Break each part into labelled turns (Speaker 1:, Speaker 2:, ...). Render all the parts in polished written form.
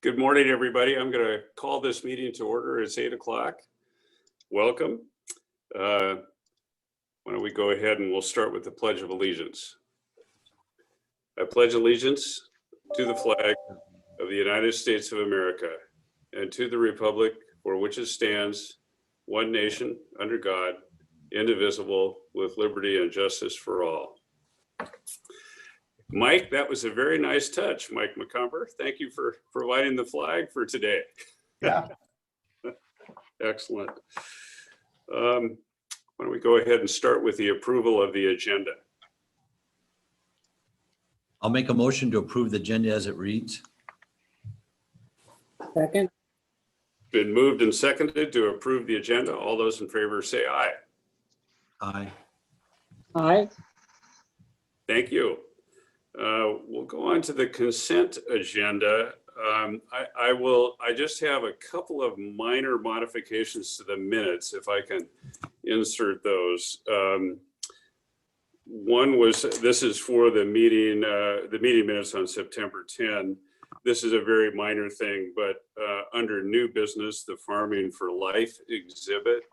Speaker 1: Good morning, everybody. I'm going to call this meeting to order. It's 8 o'clock. Welcome. Why don't we go ahead and we'll start with the Pledge of Allegiance. I pledge allegiance to the flag of the United States of America and to the republic for which it stands, one nation, under God, indivisible, with liberty and justice for all. Mike, that was a very nice touch, Mike McCumber. Thank you for providing the flag for today.
Speaker 2: Yeah.
Speaker 1: Excellent. Why don't we go ahead and start with the approval of the agenda?
Speaker 3: I'll make a motion to approve the agenda as it reads.
Speaker 2: Second.
Speaker 1: Been moved and seconded to approve the agenda. All those in favor say aye.
Speaker 3: Aye.
Speaker 2: Aye.
Speaker 1: Thank you. We'll go on to the consent agenda. I just have a couple of minor modifications to the minutes, if I can insert those. One was, this is for the meeting minutes on September 10. This is a very minor thing, but under new business, the Farming for Life exhibit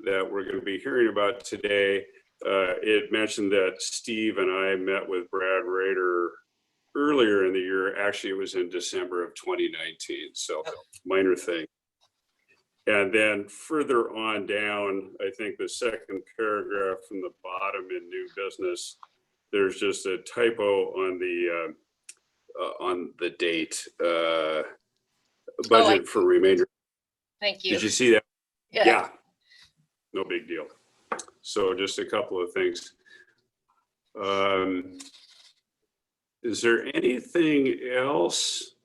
Speaker 1: that we're going to be hearing about today, it mentioned that Steve and I met with Brad Rader earlier in the year. Actually, it was in December of 2019, so minor thing. And then further on down, I think the second paragraph from the bottom in new business, there's just a typo on the date, budget for remainder.
Speaker 4: Thank you.
Speaker 1: Did you see that?
Speaker 4: Yeah.
Speaker 1: No big deal. So just a couple of things. Is there anything else?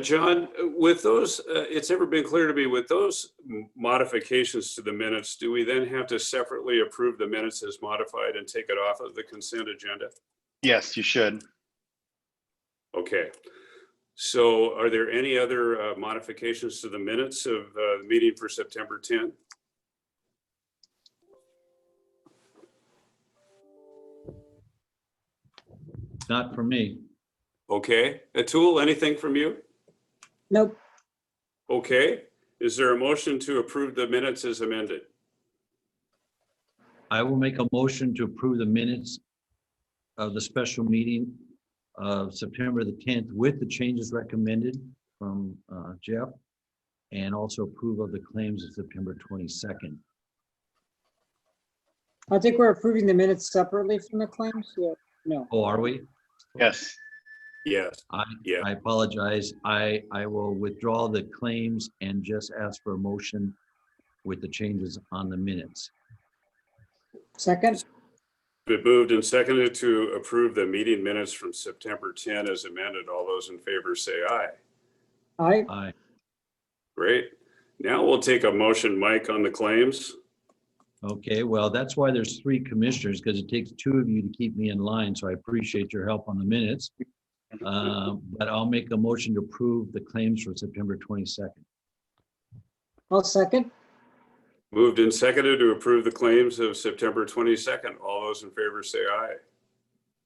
Speaker 1: John, with those, it's never been clear to me, with those modifications to the minutes, do we then have to separately approve the minutes as modified and take it off of the consent agenda?
Speaker 5: Yes, you should.
Speaker 1: Okay. So are there any other modifications to the minutes of the meeting for September 10th?
Speaker 3: Not for me.
Speaker 1: Okay. Atul, anything from you?
Speaker 2: Nope.
Speaker 1: Okay. Is there a motion to approve the minutes as amended?
Speaker 3: I will make a motion to approve the minutes of the special meeting of September the 10th with the changes recommended from Jeff, and also approve of the claims of September 22nd.
Speaker 2: I think we're approving the minutes separately from the claims. Yeah. No.
Speaker 3: Oh, are we?
Speaker 5: Yes.
Speaker 1: Yes. Yeah.
Speaker 3: I apologize. I will withdraw the claims and just ask for a motion with the changes on the minutes.
Speaker 2: Second.
Speaker 1: Been moved and seconded to approve the meeting minutes from September 10 as amended. All those in favor say aye.
Speaker 2: Aye.
Speaker 3: Aye.
Speaker 1: Great. Now we'll take a motion, Mike, on the claims.
Speaker 3: Okay, well, that's why there's 3 commissioners, because it takes 2 of you to keep me in line. So I appreciate your help on the minutes. But I'll make a motion to approve the claims for September 22nd.
Speaker 2: I'll second.
Speaker 1: Moved and seconded to approve the claims of September 22nd. All those in favor say aye.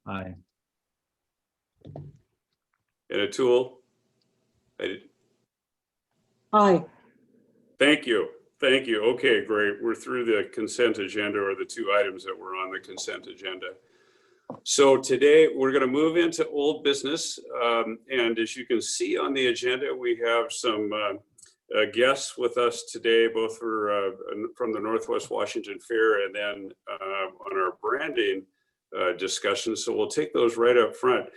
Speaker 3: Aye.
Speaker 1: And Atul?
Speaker 2: Aye.
Speaker 1: Thank you. Thank you. Okay, great. We're through the consent agenda, or the 2 items that were on the consent agenda. So today we're going to move into old business. And as you can see on the agenda, we have some guests with us today, both from the Northwest Washington Fair and then on our branding discussion. So we'll take those right up front.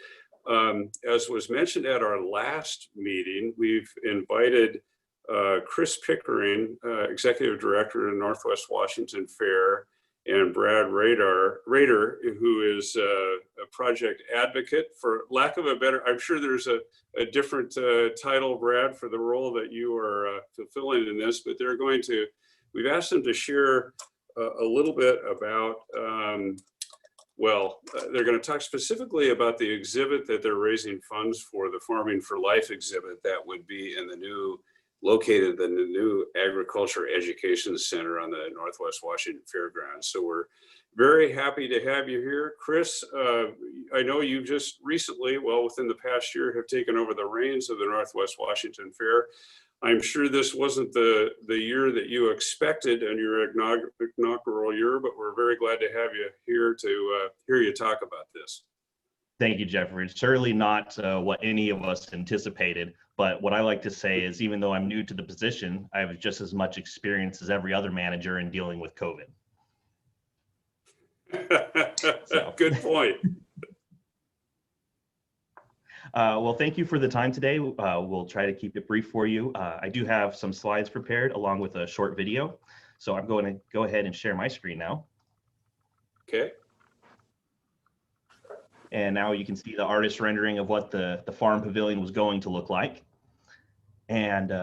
Speaker 1: As was mentioned at our last meeting, we've invited Chris Pickering, Executive Director of Northwest Washington Fair, and Brad Rader, who is a project advocate, for lack of a better, I'm sure there's a different title, Brad, for the role that you are fulfilling in this, but we've asked them to share a little bit about, they're going to talk specifically about the exhibit that they're raising funds for, the Farming for Life exhibit that would be located in the new Agriculture Education Center on the Northwest Washington Fairgrounds. So we're Very happy to have you here. Chris, I know you just recently, well, within the past year, have taken over the reins of the Northwest Washington Fair. I'm sure this wasn't the year that you expected in your inaugural year, but we're very glad to have you here to hear you talk about this.
Speaker 4: Thank you, Jeffrey. It's certainly not what any of us anticipated, but what I like to say is even though I'm new to the position, I have just as much experience as every other manager in dealing with COVID.
Speaker 1: Good point.
Speaker 4: Well, thank you for the time today. We'll try to keep it brief for you. I do have some slides prepared along with a short video. So I'm going to go ahead and share my screen now.
Speaker 1: Okay.
Speaker 4: And now you can see the artist rendering of what the farm pavilion was going to look like. And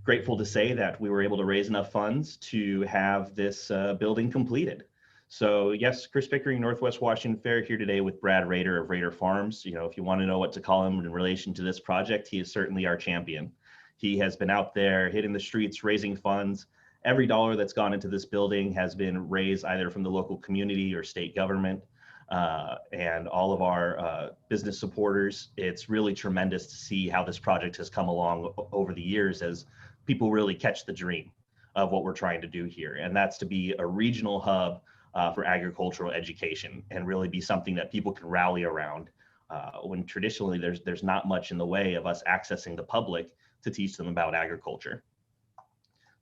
Speaker 4: grateful to say that we were able to raise enough funds to have this building completed. So yes, Chris Pickering, Northwest Washington Fair, here today with Brad Rader of Rader Farms. You know, if you want to know what to call him in relation to this project, he is certainly our champion. He has been out there hitting the streets, raising funds. Every dollar that's gone into this building has been raised either from the local community or state government. And all of our business supporters. It's really tremendous to see how this project has come along over the years as people really catch the dream of what we're trying to do here. And that's to be a regional hub for agricultural education and really be something that people can rally around when traditionally there's not much in the way of us accessing the public to teach them about agriculture.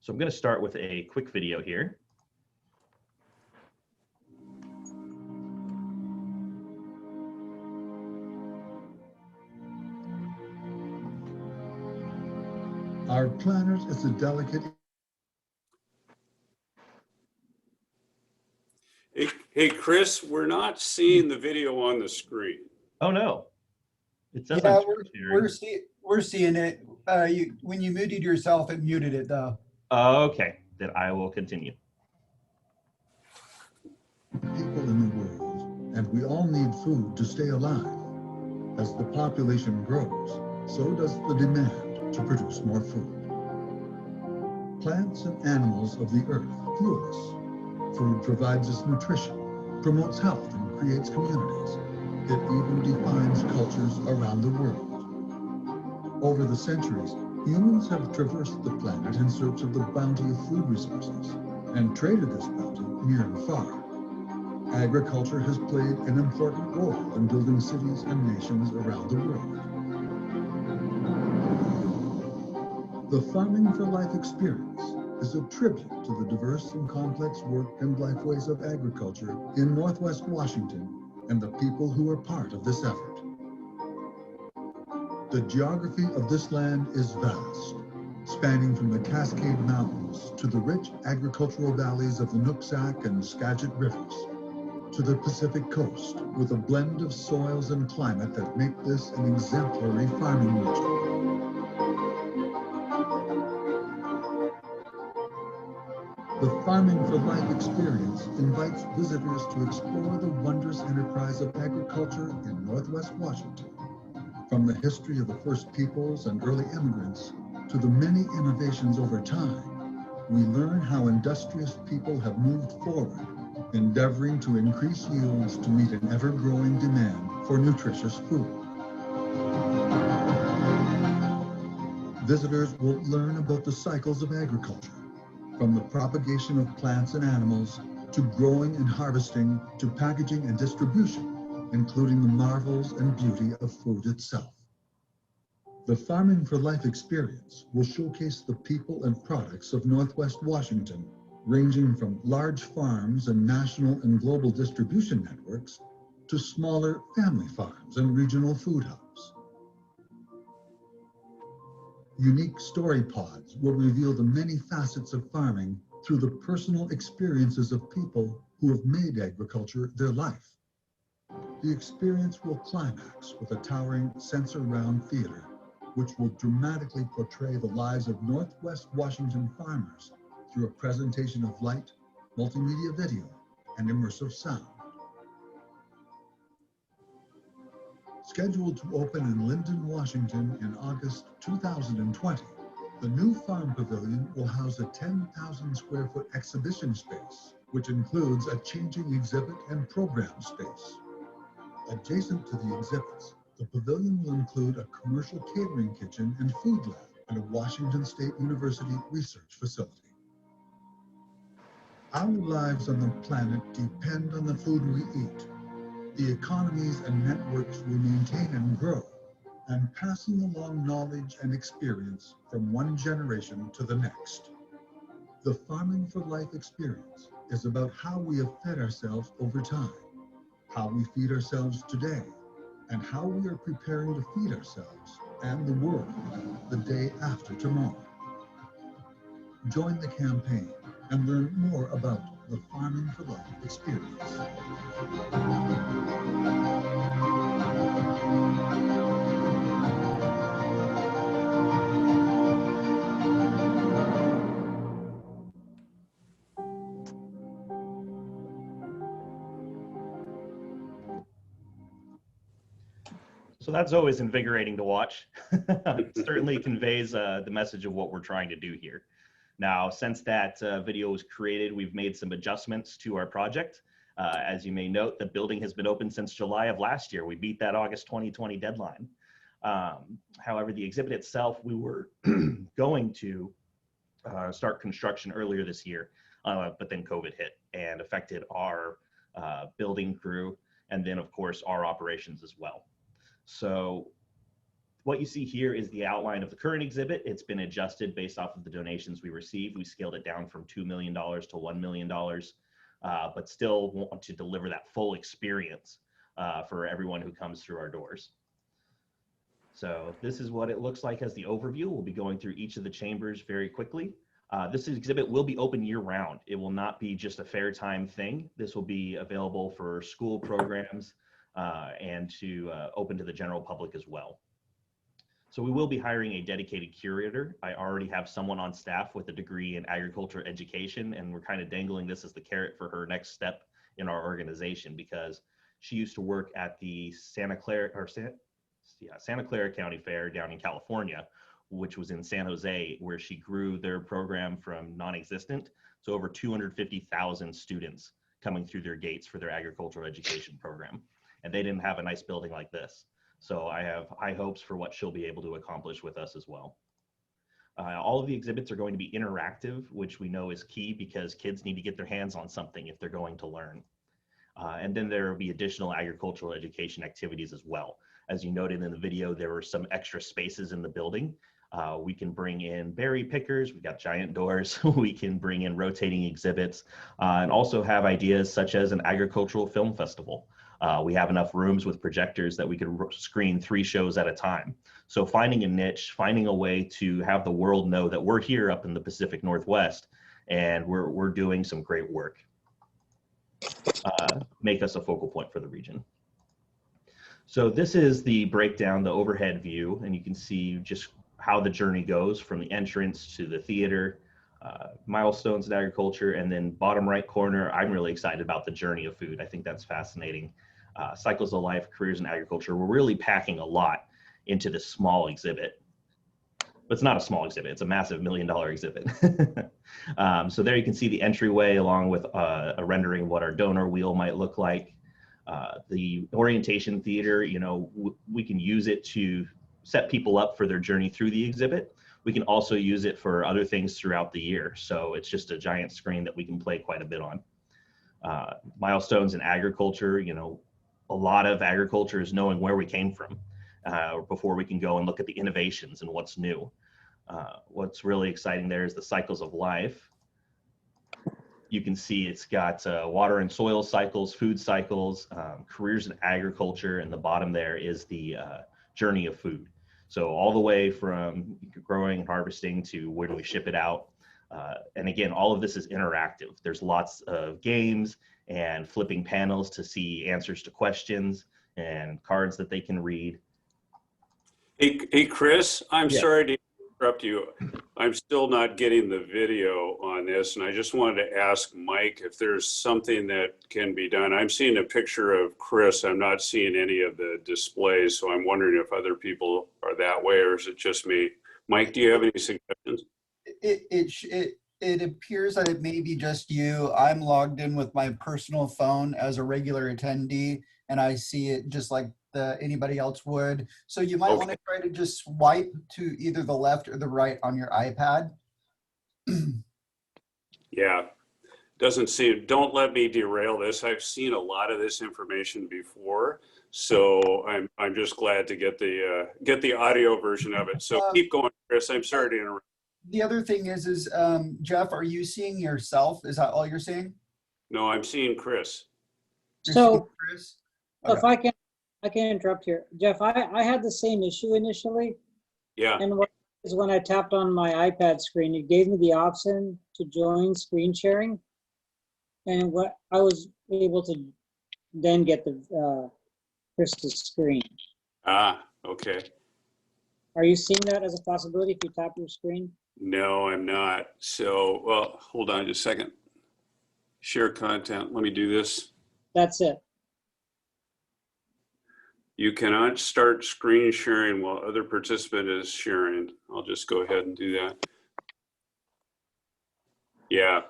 Speaker 4: So I'm going to start with a quick video here.
Speaker 6: Our planet is a delicate.
Speaker 1: Hey, Chris, we're not seeing the video on the screen.
Speaker 4: Oh no, it says
Speaker 7: Yeah, we're seeing it. When you muted yourself, it muted it though.
Speaker 4: Okay, then I will continue.
Speaker 6: People in the world, and we all need food to stay alive. As the population grows, so does the demand to produce more food. Plants and animals of the earth fuel us. Food provides us nutrition, promotes health, and creates communities. It even defines cultures around the world. Over the centuries, humans have traversed the planet in search of the bounty of food resources and traded this bounty near and far. Agriculture has played an important role in building cities and nations around the world. The Farming for Life experience is a tribute to the diverse and complex work and lifeways of agriculture in Northwest Washington and the people who are part of this effort. The geography of this land is vast, spanning from the Cascade Mountains to the rich agricultural valleys of the Nooksack and Skagit Rivers, to the Pacific Coast, with a blend of soils and climate that make this an exemplary farming region. The Farming for Life experience invites visitors to explore the wondrous enterprise of agriculture in Northwest Washington. From the history of the first peoples and early immigrants to the many innovations over time, we learn how industrious people have moved forward, endeavoring to increase yields to meet an ever-growing demand for nutritious food. Visitors will learn about the cycles of agriculture, from the propagation of plants and animals, to growing and harvesting, to packaging and distribution, including the marvels and beauty of food itself. The Farming for Life experience will showcase the people and products of Northwest Washington, ranging from large farms and national and global distribution networks to smaller family farms and regional food hubs. Unique story pods will reveal the many facets of farming through the personal experiences of people who have made agriculture their life. The experience will climax with a towering Sensor-Round Theater, which will dramatically portray the lives of Northwest Washington farmers through a presentation of light, multimedia video, and immersive sound. Scheduled to open in Lyndon, Washington in August 2020, the new Farm Pavilion will house a 10,000 square foot exhibition space which includes a changing exhibit and program space. Adjacent to the exhibits, the pavilion will include a commercial catering kitchen and food lab and a Washington State University research facility. Our lives on the planet depend on the food we eat. The economies and networks we maintain and grow, and passing along knowledge and experience from one generation to the next. The Farming for Life experience is about how we have fed ourselves over time, how we feed ourselves today, and how we are preparing to feed ourselves and the world the day after tomorrow. Join the campaign and learn more about the Farming for Life experience.
Speaker 4: So that's always invigorating to watch. It certainly conveys the message of what we're trying to do here. Now, since that video was created, we've made some adjustments to our project. As you may note, the building has been open since July of last year. We beat that August 2020 deadline. However, the exhibit itself, we were going to start construction earlier this year, but then COVID hit and affected our building crew, and then of course our operations as well. So what you see here is the outline of the current exhibit. It's been adjusted based off of the donations we received. We scaled it down from $2 million to $1 million, but still want to deliver that full experience for everyone who comes through our doors. So this is what it looks like as the overview. We'll be going through each of the chambers very quickly. This exhibit will be open year round. It will not be just a fair time thing. This will be available for school programs and to open to the general public as well. So we will be hiring a dedicated curator. I already have someone on staff with a degree in agriculture education, and we're kind of dangling this as the carrot for her next step in our organization, because she used to work at the Santa Clara County Fair down in California, which was in San Jose, where she grew their program from non-existent to over 250,000 students coming through their gates for their agricultural education program. And they didn't have a nice building like this. So I have high hopes for what she'll be able to accomplish with us as well. All of the exhibits are going to be interactive, which we know is key because kids need to get their hands on something if they're going to learn. And then there will be additional agricultural education activities as well. As you noted in the video, there were some extra spaces in the building. We can bring in berry pickers, we've got giant doors, we can bring in rotating exhibits, and also have ideas such as an agricultural film festival. We have enough rooms with projectors that we could screen 3 shows at a time. So finding a niche, finding a way to have the world know that we're here up in the Pacific Northwest and we're doing some great work. Make us a focal point for the region. So this is the breakdown, the overhead view, and you can see just how the journey goes from the entrance to the theater, milestones in agriculture, and then bottom right corner, I'm really excited about the journey of food. I think that's fascinating. Cycles of life, careers in agriculture. We're really packing a lot into this small exhibit. But it's not a small exhibit, it's a massive $1 million exhibit. So there you can see the entryway along with a rendering of what our donor wheel might look like. The orientation theater, you know, we can use it to set people up for their journey through the exhibit. We can also use it for other things throughout the year. So it's just a giant screen that we can play quite a bit on. Milestones in agriculture, you know, a lot of agriculture is knowing where we came from before we can go and look at the innovations and what's new. What's really exciting there is the cycles of life. You can see it's got water and soil cycles, food cycles, careers in agriculture, and the bottom there is the journey of food. So all the way from growing and harvesting to where do we ship it out. And again, all of this is interactive. There's lots of games and flipping panels to see answers to questions and cards that they can read.
Speaker 1: Hey, Chris, I'm
Speaker 4: Yeah.
Speaker 1: sorry to interrupt you. I'm still not getting the video on this, and I just wanted to ask Mike if there's something that can be done. I'm seeing a picture of Chris. I'm not seeing any of the displays, so I'm wondering if other people are that way, or is it just me? Mike, do you have any suggestions?
Speaker 7: it appears that it may be just you. I'm logged in with my personal phone as a regular attendee, and I see it just like anybody else would. So you might want to try to just swipe to either the left or the right on your iPad.
Speaker 1: Yeah, doesn't seem, don't let me derail this. I've seen a lot of this information before, so I'm just glad to get the audio version of it. So keep going, Chris. I'm sorry to interrupt.
Speaker 7: The other thing is Jeff, are you seeing yourself? Is that all you're seeing?
Speaker 1: No, I'm seeing Chris.
Speaker 7: You're
Speaker 2: So
Speaker 7: seeing Chris?
Speaker 2: if I can interrupt here. Jeff, I had the same issue initially.
Speaker 1: Yeah.
Speaker 2: And what is when I tapped on my iPad screen, it gave me the option to join screen sharing. And what I was able to then get the Chris's screen.
Speaker 1: Ah, okay.
Speaker 2: Are you seeing that as a possibility if you tap your screen?
Speaker 1: No, I'm not. So, well, hold on just a second. Share content. Let me do this.
Speaker 2: That's it.
Speaker 1: You cannot start screen sharing while other participant is sharing. I'll just go ahead and do that. Yeah,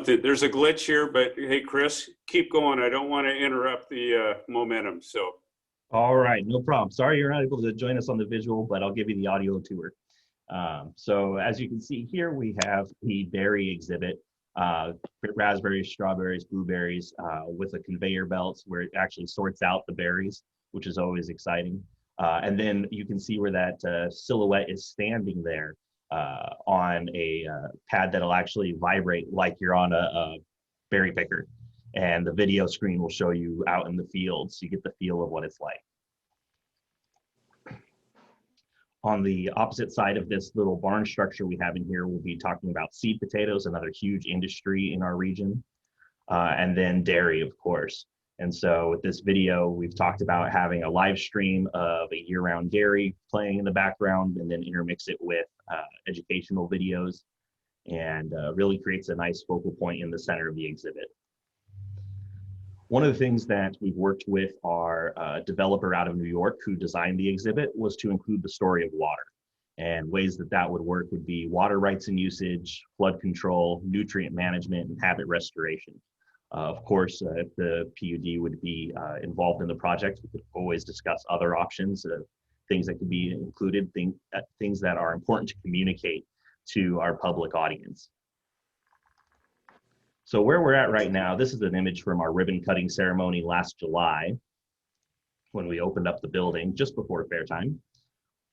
Speaker 1: there's a glitch here, but hey, Chris, keep going. I don't want to interrupt the momentum, so.
Speaker 4: All right, no problem. Sorry you're not able to join us on the visual, but I'll give you the audio tour. So as you can see here, we have the berry exhibit, raspberries, strawberries, blueberries, with a conveyor belt where it actually sorts out the berries, which is always exciting. And then you can see where that silhouette is standing there on a pad that'll actually vibrate like you're on a berry picker. And the video screen will show you out in the field, so you get the feel of what it's like. On the opposite side of this little barn structure we have in here, we'll be talking about seed potatoes, another huge industry in our region, and then dairy, of course. And so with this video, we've talked about having a live stream of a year-round dairy playing in the background, and then intermix it with educational videos, and really creates a nice focal point in the center of the exhibit. One of the things that we've worked with our developer out of New York who designed the exhibit was to include the story of water. And ways that that would work would be water rights and usage, flood control, nutrient management, and habit restoration. Of course, if the PUD would be involved in the project, we could always discuss other options, things that could be included, things that are important to communicate to our public audience. So where we're at right now, this is an image from our ribbon cutting ceremony last July when we opened up the building just before fair time.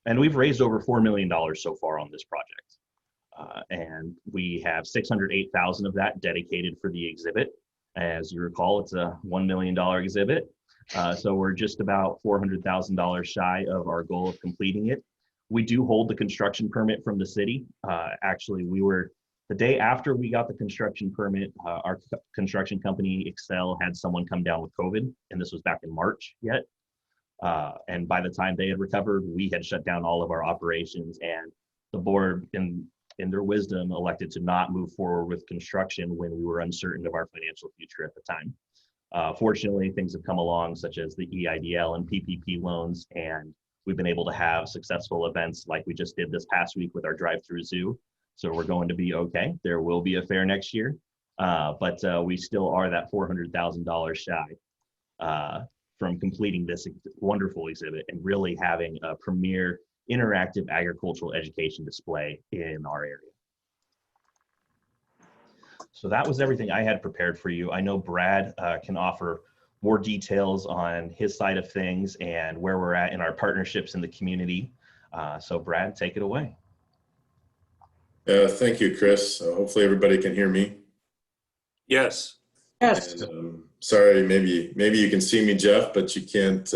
Speaker 4: And we've raised over $4 million so far on this project. And we have $608,000 of that dedicated for the exhibit. As you recall, it's a $1 million exhibit. So we're just about $400,000 shy of our goal of completing it. We do hold the construction permit from the city. Actually, the day after we got the construction permit, our construction company, Excel, had someone come down with COVID, and this was back in March yet. And by the time they had recovered, we had shut down all of our operations, and the board, in their wisdom, elected to not move forward with construction when we were uncertain of our financial future at the time. Fortunately, things have come along, such as the EIDL and PPP loans, and we've been able to have successful events like we just did this past week with our drive-through zoo. So we're going to be okay. There will be a fair next year, but we still are that $400,000 shy from completing this wonderful exhibit and really having a premier interactive agricultural education display in our area. So that was everything I had prepared for you. I know Brad can offer more details on his side of things and where we're at in our partnerships in the community. So Brad, take it away.
Speaker 8: Thank you, Chris. Hopefully everybody can hear me.
Speaker 1: Yes.
Speaker 2: Yes.
Speaker 8: And, sorry, maybe you can see me, Jeff, but you can't.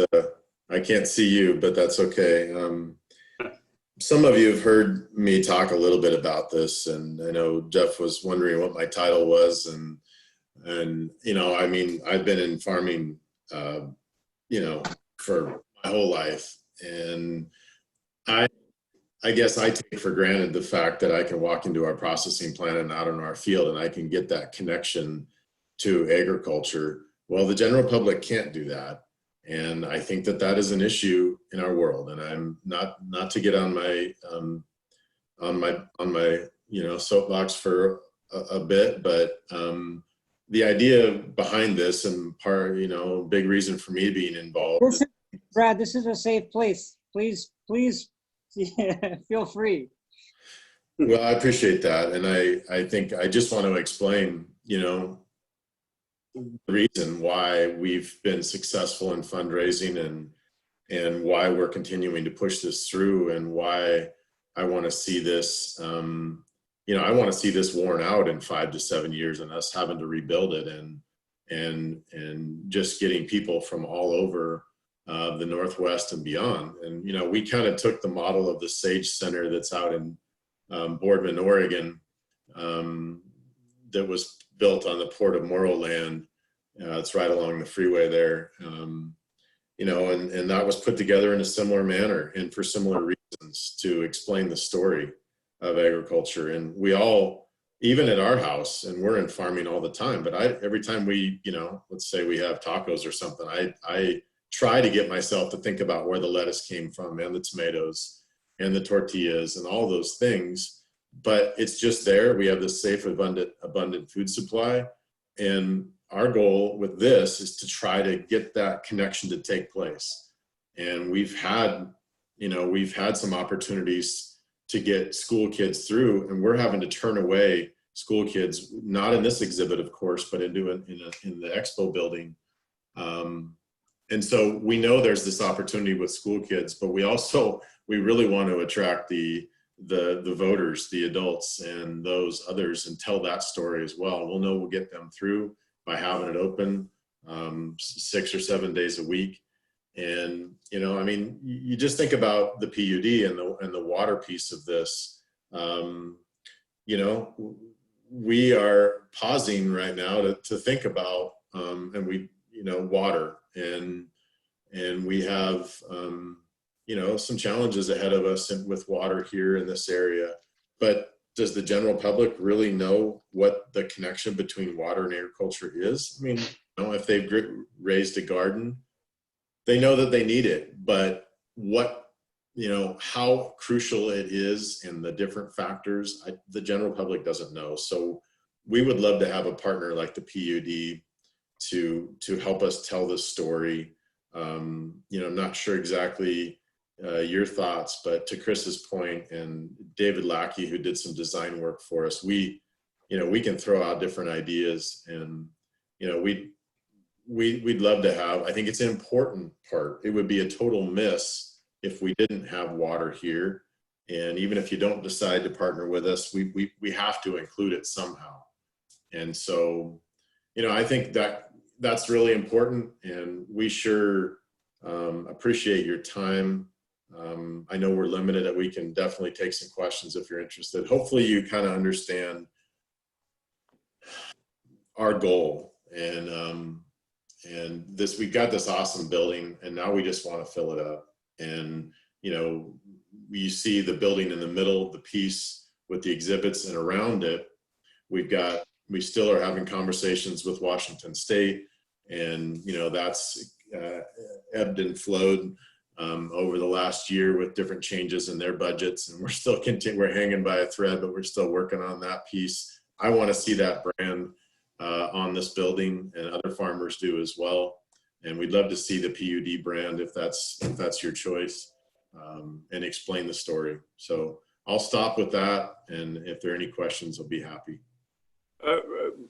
Speaker 8: I can't see you, but that's okay. Some of you have heard me talk a little bit about this, and I know Jeff was wondering what my title was, and you know, I mean, I've been in farming, you know, for my whole life, and I guess I take for granted the fact that I can walk into our processing plant and out in our field and I can get that connection to agriculture. Well, the general public can't do that. And I think that that is an issue in our world. And I'm not to get on my soapbox for a bit, but the idea behind this and big reason for me being involved.
Speaker 2: Brad, this is a safe place. Please feel free.
Speaker 8: Well, I appreciate that. And I think I just want to explain, the reason why we've been successful in fundraising and why we're continuing to push this through, and why I want to see this, I want to see this worn out in 5 to 7 years and us having to rebuild it and just getting people from all over the Northwest and beyond. And, we kind of took the model of the Sage Center that's out in Boardman, Oregon, that was built on the Port of Morrow land. It's right along the freeway there. And that was put together in a similar manner and for similar reasons to explain the story of agriculture. And we all, even at our house, and we're in farming all the time, but every time we, let's say we have tacos or something, I try to get myself to think about where the lettuce came from and the tomatoes and the tortillas and all those things. But it's just there. We have this safe, abundant food supply. And our goal with this is to try to get that connection to take place. And we've had some opportunities to get school kids through, and we're having to turn away school kids, not in this exhibit, of course, but in the expo building. And so we know there's this opportunity with school kids, but we really want to attract the voters, the adults, and those others, and tell that story as well. We'll know we'll get them through by having it open 6 or 7 days a week. And, you just think about the PUD and the water piece of this. We are pausing right now to think about, water, and we have, some challenges ahead of us with water here in this area. But does the general public really know what the connection between water and agriculture is? If they've raised a garden, they know that they need it, but how crucial it is and the different factors, the general public doesn't know. So we would love to have a partner like the PUD to help us tell this story. I'm not sure exactly your thoughts, but to Chris's point, and David Lackey, who did some design work for us, we can throw out different ideas, and we'd love to have. I think it's an important part. It would be a total miss if we didn't have water here. And even if you don't decide to partner with us, we have to include it somehow. And so, I think that's really important, and we sure appreciate your time. I know we're limited, that we can definitely take some questions if you're interested. Hopefully you kind of understand our goal, and we've got this awesome building, and now we just want to fill it up. And you see the building in the middle, the piece with the exhibits, and around it we still are having conversations with Washington State, and that's ebbed and flowed over the last year with different changes in their budgets, and we're still we're hanging by a thread, but we're still working on that piece. I want to see that brand on this building, and other farmers do as well. And we'd love to see the PUD brand if that's your choice, and explain the story. So I'll stop with that, and if there are any questions, I'll be happy.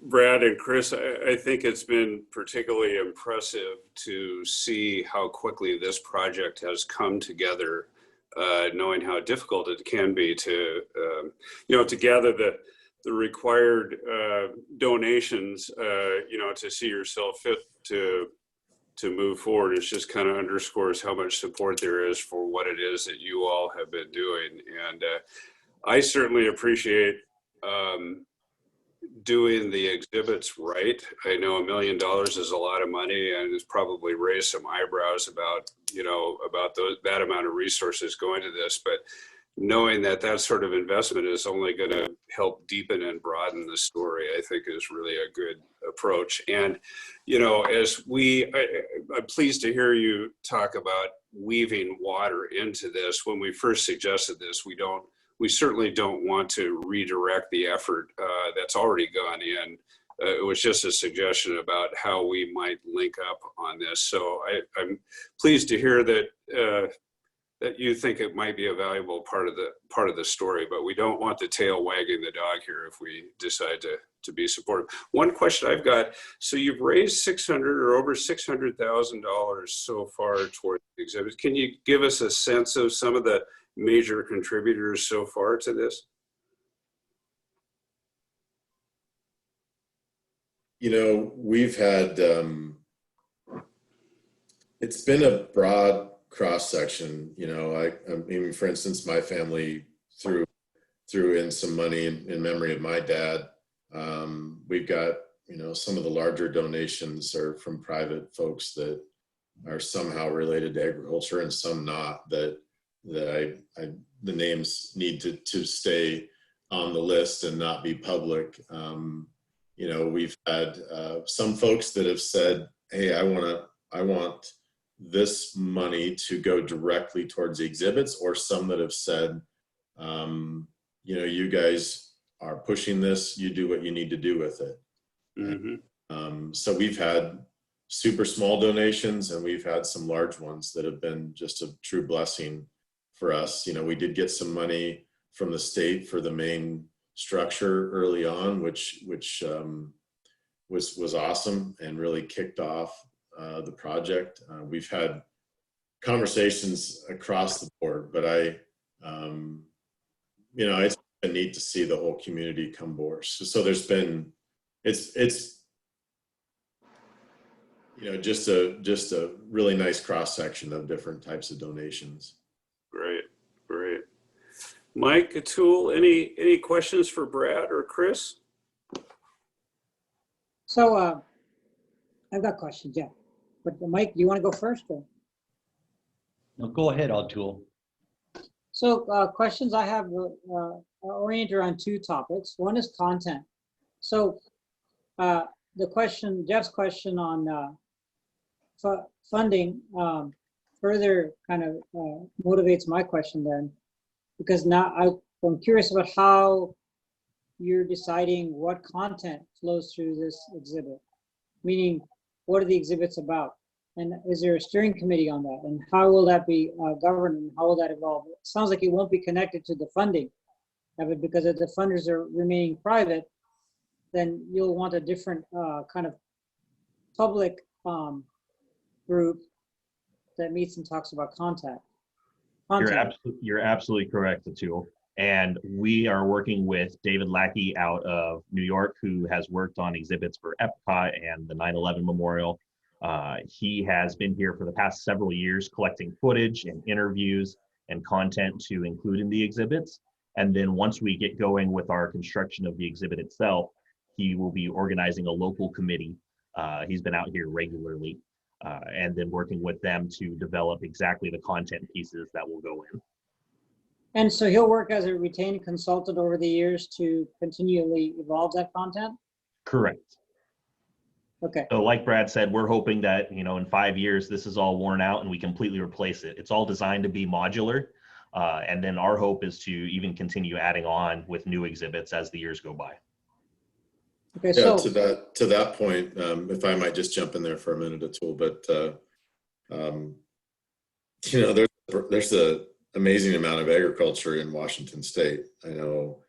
Speaker 1: Brad and Chris, I think it's been particularly impressive to see how quickly this project has come together, knowing how difficult it can be to gather the required donations, to see yourself fit to move forward. It just kind of underscores how much support there is for what it is that you all have been doing. And I certainly appreciate doing the exhibits right. I know $1 million is a lot of money, and it's probably raised some eyebrows about that amount of resources going to this, but knowing that sort of investment is only going to help deepen and broaden the story, I think is really a good approach. And, I'm pleased to hear you talk about weaving water into this. When we first suggested this, we don't we certainly don't want to redirect the effort that's already gone in. It was just a suggestion about how we might link up on this. So I'm pleased to hear that that you think it might be a valuable part of the story, but we don't want the tail wagging the dog here if we decide to be supportive. One question I've got, so you've raised $600 or over $600,000 so far towards the exhibits. Can you give us a sense of some of the major contributors so far to this?
Speaker 8: You know, we've had, it's been a broad cross section. You know, I mean, for instance, my family threw in some money in memory of my dad. We've got, you know, some of the larger donations are from private folks that are somehow related to agriculture, and some not, that the names need to stay on the list and not be public. You know, we've had some folks that have said, hey, I want this money to go directly towards the exhibits, or some that have said, you know, you guys are pushing this, you do what you need to do with it.
Speaker 1: Mm-hmm.
Speaker 8: So we've had super small donations, and we've had some large ones that have been just a true blessing for us. You know, we did get some money from the state for the main structure early on, which was awesome and really kicked off the project. We've had conversations across the board, but you know, it's been neat to see the whole community come board. So there's been, it's you know, just a really nice cross section of different types of donations.
Speaker 1: Great. Mike, Atul, any questions for Brad or Chris?
Speaker 2: So I've got questions, yeah. But Mike, do you want to go first? Or?
Speaker 3: No, go ahead, Atul.
Speaker 2: So questions I have are oriented around two topics. One is content. So Jeff's question on funding further kind of motivates my question then, because now I'm curious about how you're deciding what content flows through this exhibit. Meaning, what are the exhibits about? And is there a steering committee on that? And how will that be governed, and how will that evolve? It sounds like it won't be connected to the funding of it, because if the funders are remaining private, then you'll want a different kind of public group that meets and talks about content.
Speaker 4: You're absolutely correct, Atul. And we are working with David Lackey out of New York, who has worked on exhibits for Epcot and the 9/11 Memorial. He has been here for the past several years collecting footage and interviews and content to include in the exhibits. And then once we get going with our construction of the exhibit itself, he will be organizing a local committee. He's been out here regularly, and then working with them to develop exactly the content pieces that will go in.
Speaker 2: And so he'll work as a retained consultant over the years to continually evolve that content?
Speaker 4: Correct.
Speaker 2: Okay.
Speaker 4: So like Brad said, we're hoping that, you know, in 5 years, this is all worn out and we completely replace it. It's all designed to be modular. And then our hope is to even continue adding on with new exhibits as the years go by.
Speaker 2: Okay,
Speaker 8: Yeah,
Speaker 2: so
Speaker 8: to that point, if I might just jump in there for a minute, Atul, but you know, there's a amazing amount of agriculture in Washington State. I know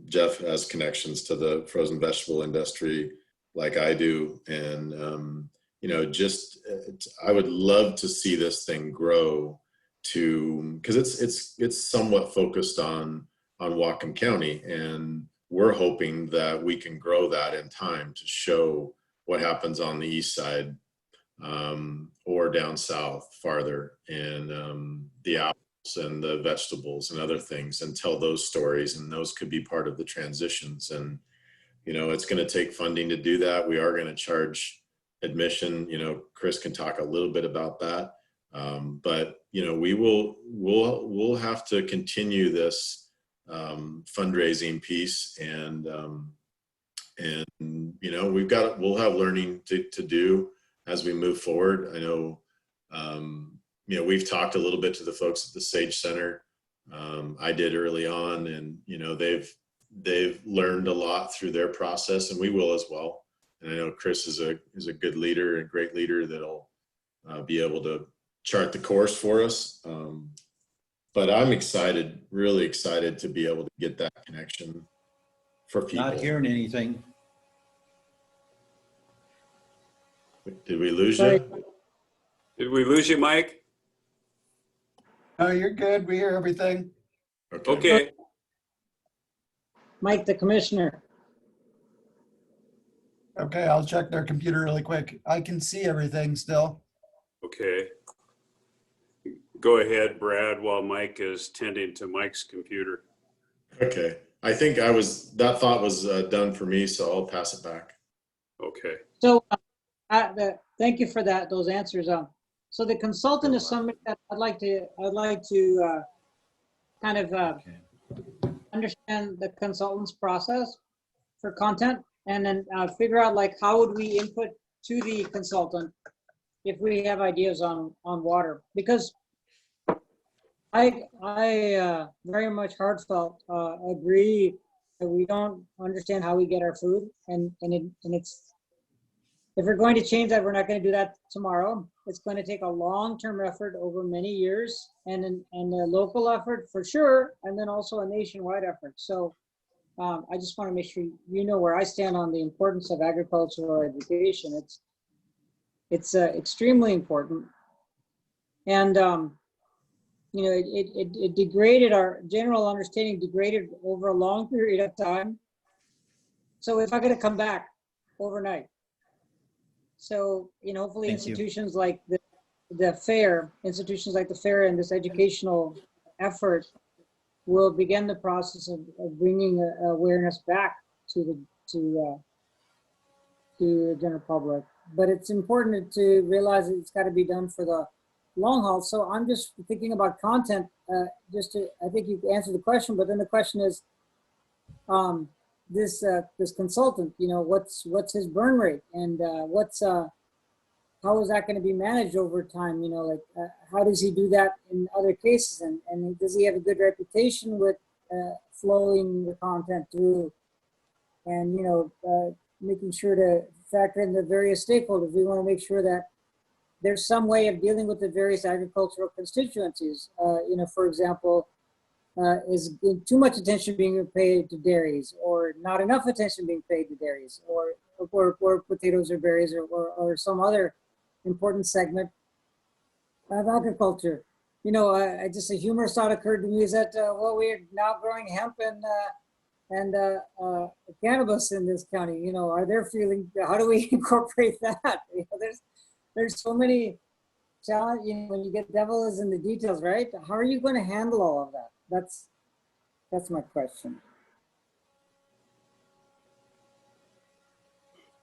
Speaker 8: Jeff has connections to the frozen vegetable industry like I do, and you know, I would love to see this thing grow to, because it's somewhat focused on Whatcom County, and we're hoping that we can grow that in time to show what happens on the east side or down south farther, and the apples and the vegetables and other things, and tell those stories, and those could be part of the transitions. And you know, it's going to take funding to do that. We are going to charge admission. You know, Chris can talk a little bit about that, but you know, we'll have to continue this fundraising piece, and you know, we'll have learning to do as we move forward. I know, you know, we've talked a little bit to the folks at the Sage Center I did early on, and they've learned a lot through their process, and we will as well. And I know Chris is a good leader, a great leader that'll be able to chart the course for us. But I'm excited, really excited to be able to get that connection for people.
Speaker 3: Not hearing anything.
Speaker 8: Did we lose
Speaker 2: Sorry.
Speaker 8: you?
Speaker 1: Did we lose you, Mike?
Speaker 7: No, you're good. We hear everything.
Speaker 1: Okay.
Speaker 2: Mike, the commissioner.
Speaker 7: Okay, I'll check their computer really quick. I can see everything still.
Speaker 1: Okay. Go ahead, Brad, while Mike is tending to Mike's computer.
Speaker 8: Okay. I think that thought was done for me, so I'll pass it back.
Speaker 1: Okay.
Speaker 2: So thank you for those answers. So the consultant is somebody that I'd like to kind of understand the consultant's process for content, and then figure out like how would we input to the consultant if we have ideas on water, because I very much heartfelt agree that we don't understand how we get our food, and it's, if we're going to change that, we're not going to do that tomorrow. It's going to take a long-term effort over many years, and a local effort for sure, and then also a nationwide effort. So I just want to make sure you know where I stand on the importance of agricultural education. It's extremely important, and it degraded, our general understanding degraded over a long period of time. So it's not going to come back overnight. So, hopefully
Speaker 3: Thank you.
Speaker 2: institutions like the fair and this educational effort will begin the process of bringing awareness back to the general public. But it's important to realize that it's got to be done for the long haul. So I'm just thinking about content. I think you answered the question, but then the question is, this consultant, what's his burn rate, and how is that going to be managed over time? How does he do that in other cases, and does he have a good reputation with flowing the content through, and making sure to factor in the various stakeholders. We want to make sure that there's some way of dealing with the various agricultural constituencies. For example, is too much attention being paid to dairies, or not enough attention being paid to dairies, or potatoes or berries, or some other important segment of agriculture. Just a humorous thought occurred to me is that, we're now growing hemp and cannabis in this county. Are they feeling, how do we incorporate that? There's so many challenges. When you get devil is in the details, right? How are you going to handle all of that? That's my question.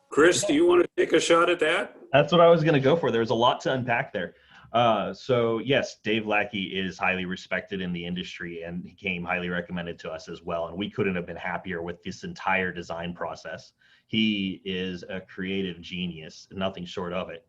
Speaker 1: Chris, do you want to take a shot at that?
Speaker 4: That's what I was going to go for. There's a lot to unpack there. So yes, Dave Lackey is highly respected in the industry, and he came highly recommended to us as well. And we couldn't have been happier with this entire design process. He is a creative genius, nothing short of it.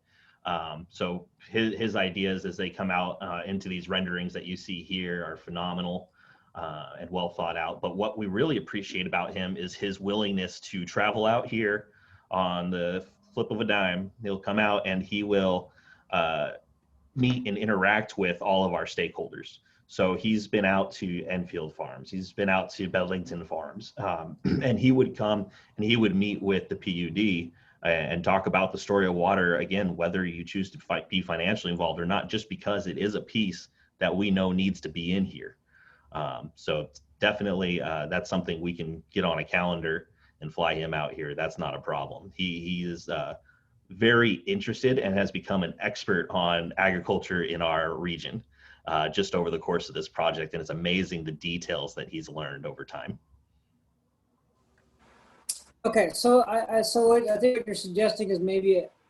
Speaker 4: So his ideas as they come out into these renderings that you see here are phenomenal and well thought out. But what we really appreciate about him is his willingness to travel out here on the flip of a dime. He'll come out and he will meet and interact with all of our stakeholders. So he's been out to Enfield Farms, he's been out to Bedlington Farms, and he would come and he would meet with the PUD and talk about the story of water, again, whether you choose to be financially involved or not, just because it is a piece that we know needs to be in here. So definitely that's something we can get on a calendar and fly him out here. That's not a problem. He is very interested and has become an expert on agriculture in our region just over the course of this project. And it's amazing the details that he's learned over time.
Speaker 2: Okay, so I think what you're suggesting is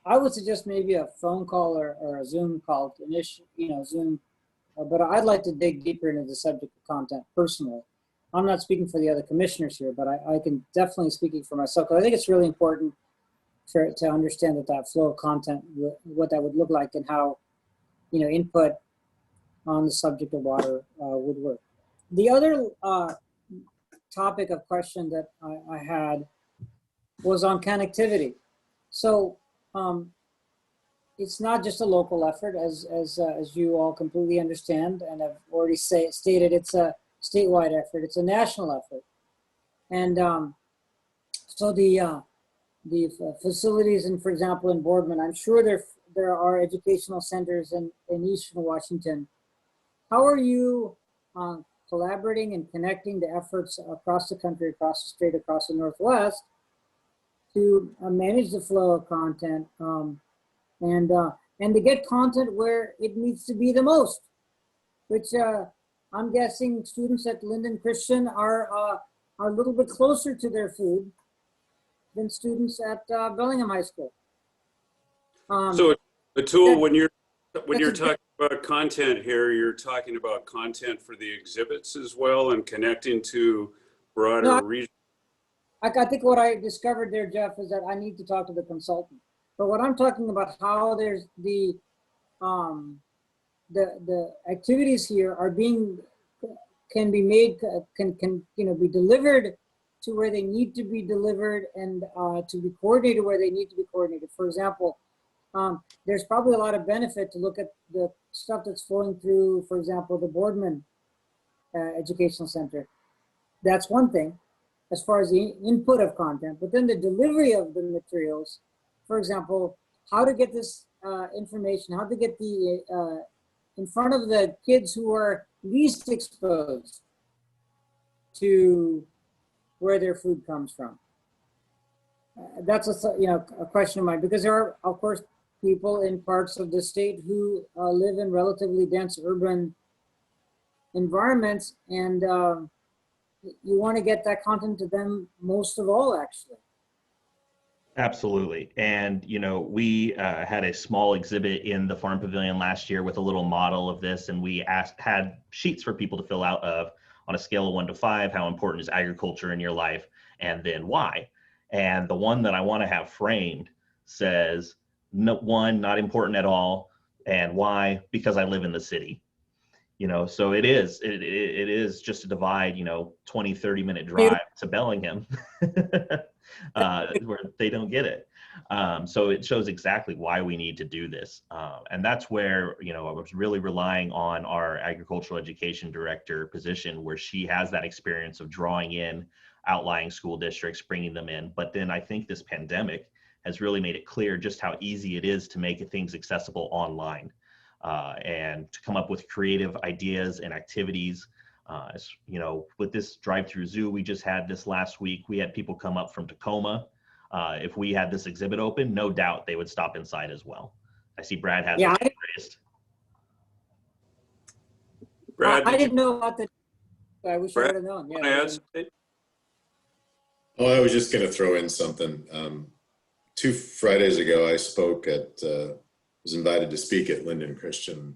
Speaker 2: I would suggest maybe a phone call or a Zoom call to initiate, Zoom. But I'd like to dig deeper into the subject of content personally. I'm not speaking for the other commissioners here, but I can definitely speak for myself, because I think it's really important to understand that flow of content, what that would look like, and how, input on the subject of water would work. The other topic of question that I had was on connectivity. So it's not just a local effort, as you all completely understand, and I've already stated it's a statewide effort. It's a national effort, and so the facilities, and for example in Boardman, I'm sure there are educational centers in Eastern Washington. How are you collaborating and connecting the efforts across the country, across the state, across the Northwest to manage the flow of content and to get content where it needs to be the most, which I'm guessing students at Linden Christian are a little bit closer to their food than students at Bellingham High School.
Speaker 1: So Atul, when you're talking about content here, you're talking about content for the exhibits as well and connecting to broader region.
Speaker 2: I think what I discovered there, Jeff, is that I need to talk to the consultant. But what I'm talking about, how there's the activities here are can be made, can be delivered to where they need to be delivered and to be coordinated where they need to be coordinated. For example, there's probably a lot of benefit to look at the stuff that's flowing through, for example, the Boardman Educational Center. That's one thing as far as the input of content, but then the delivery of the materials, for example, how to get this information, how to get the in front of the kids who are least exposed to where their food comes from. That's a question of mine, because there are, of course, people in parts of the state who live in relatively dense urban environments, and you want to get that content to them most of all, actually.
Speaker 4: Absolutely. And, we had a small exhibit in the Farm Pavilion last year with a little model of this, and we had sheets for people to fill out on a scale of 1 to 5, how important is agriculture in your life, and then why. And the one that I want to have framed says, no, 1, not important at all, and why? Because I live in the city. So it is just a divide, 20, 30-minute drive to Bellingham where they don't get it. So it shows exactly why we need to do this. And that's where, I was really relying on our agricultural education director position, where she has that experience of drawing in outlying school districts, bringing them in. But then I think this pandemic has really made it clear just how easy it is to make things accessible online. And to come up with creative ideas and activities. With this drive-through zoo we just had this last week, we had people come up from Tacoma. If we had this exhibit open, no doubt they would stop inside as well. I see Brad has his hand raised.
Speaker 1: Brad,
Speaker 2: I didn't know about the. I wish I would have known. Yeah.
Speaker 8: Oh, I was just going to throw in something. 2 Fridays ago, I spoke was invited to speak at Linden Christian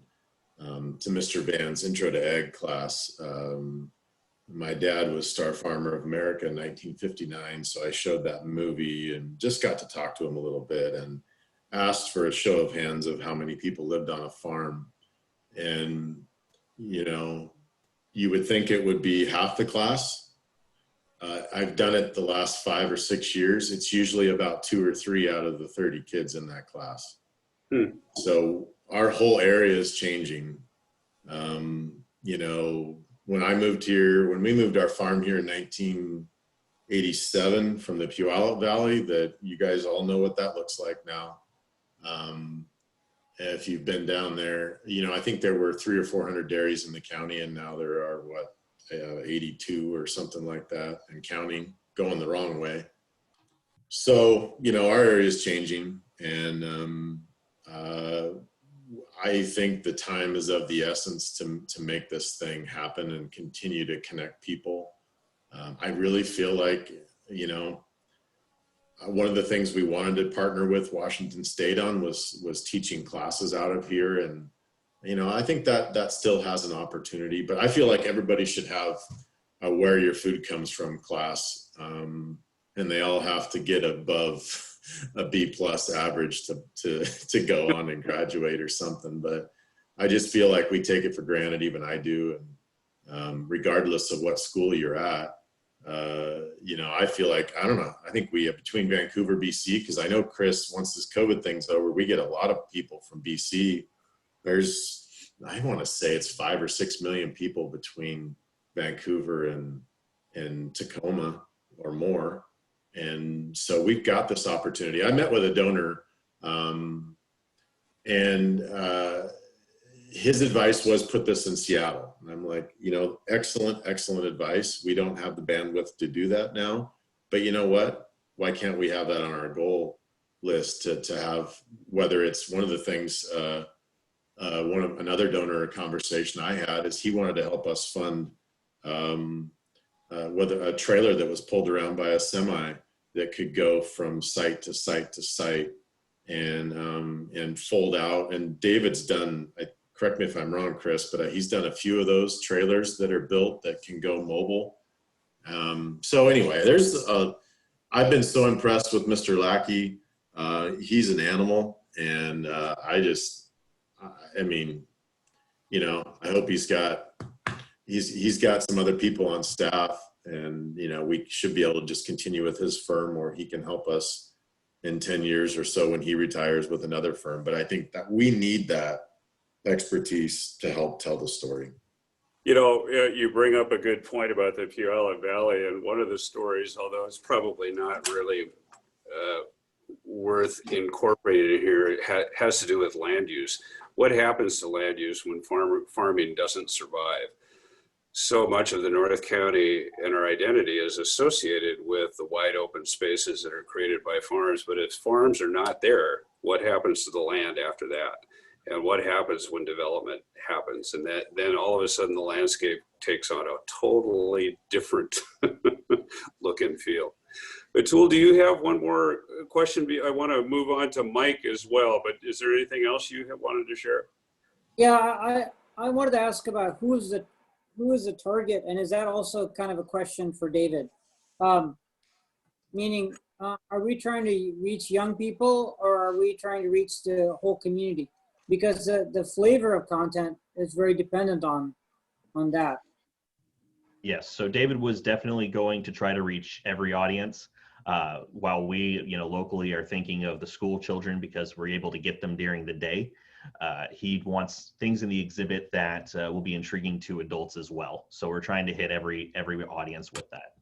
Speaker 8: to Mr. Band's Intro to Ag class. My dad was Star Farmer of America in 1959, so I showed that movie and just got to talk to him a little bit and asked for a show of hands of how many people lived on a farm. And, you would think it would be half the class. I've done it the last 5 or 6 years. It's usually about 2 or 3 out of the 30 kids in that class. So our whole area is changing. When I moved here, when we moved our farm here in 1987 from the Puyallup Valley, that you guys all know what that looks like now. If you've been down there, I think there were 300 or 400 dairies in the county, and now there are 82 or something like that, and counting, going the wrong way. So, our area is changing, and I think the time is of the essence to make this thing happen and continue to connect people. I really feel like, one of the things we wanted to partner with Washington State on was teaching classes out of here. And, I think that still has an opportunity, but I feel like everybody should have a where your food comes from class. And they all have to get above a B+ average to go on and graduate or something. But I just feel like we take it for granted, even I do. regardless of what school you're at. I feel like, I don't know, I think we have between Vancouver, BC, because I know, Chris, once this COVID thing's over, we get a lot of people from BC. There's, I want to say it's 5 or 6 million people between Vancouver and Tacoma or more. And so we've got this opportunity. I met with a donor, and his advice was put this in Seattle. And I'm like, excellent advice. We don't have the bandwidth to do that now, but you know what? Why can't we have that on our goal list to have, whether it's one of the things, another donor conversation I had is he wanted to help us fund whether a trailer that was pulled around by a semi that could go from site to site to site and fold out. And David's done, correct me if I'm wrong, Chris, but he's done a few of those trailers that are built that can go mobile. So anyway, I've been so impressed with Mr. Lackey. He's an animal, and I hope he's got some other people on staff, and we should be able to just continue with his firm, or he can help us in 10 years or so when he retires with another firm. But I think that we need that expertise to help tell the story.
Speaker 1: You bring up a good point about the Puyallup Valley, and one of the stories, although it's probably not really worth incorporating here, it has to do with land use. What happens to land use when farming doesn't survive? So much of the North County and our identity is associated with the wide open spaces that are created by farms. But if farms are not there, what happens to the land after that? And what happens when development happens? And then all of a sudden the landscape takes on a totally different look and feel. Atul, do you have one more question? I want to move on to Mike as well, but is there anything else you have wanted to share?
Speaker 2: Yeah, I wanted to ask about who is the target, and is that also kind of a question for David? Meaning, are we trying to reach young people, or are we trying to reach the whole community? Because the flavor of content is very dependent on that.
Speaker 4: Yes, so David was definitely going to try to reach every audience, while we, locally are thinking of the school children because we're able to get them during the day. He wants things in the exhibit that will be intriguing to adults as well. So we're trying to hit every audience with that.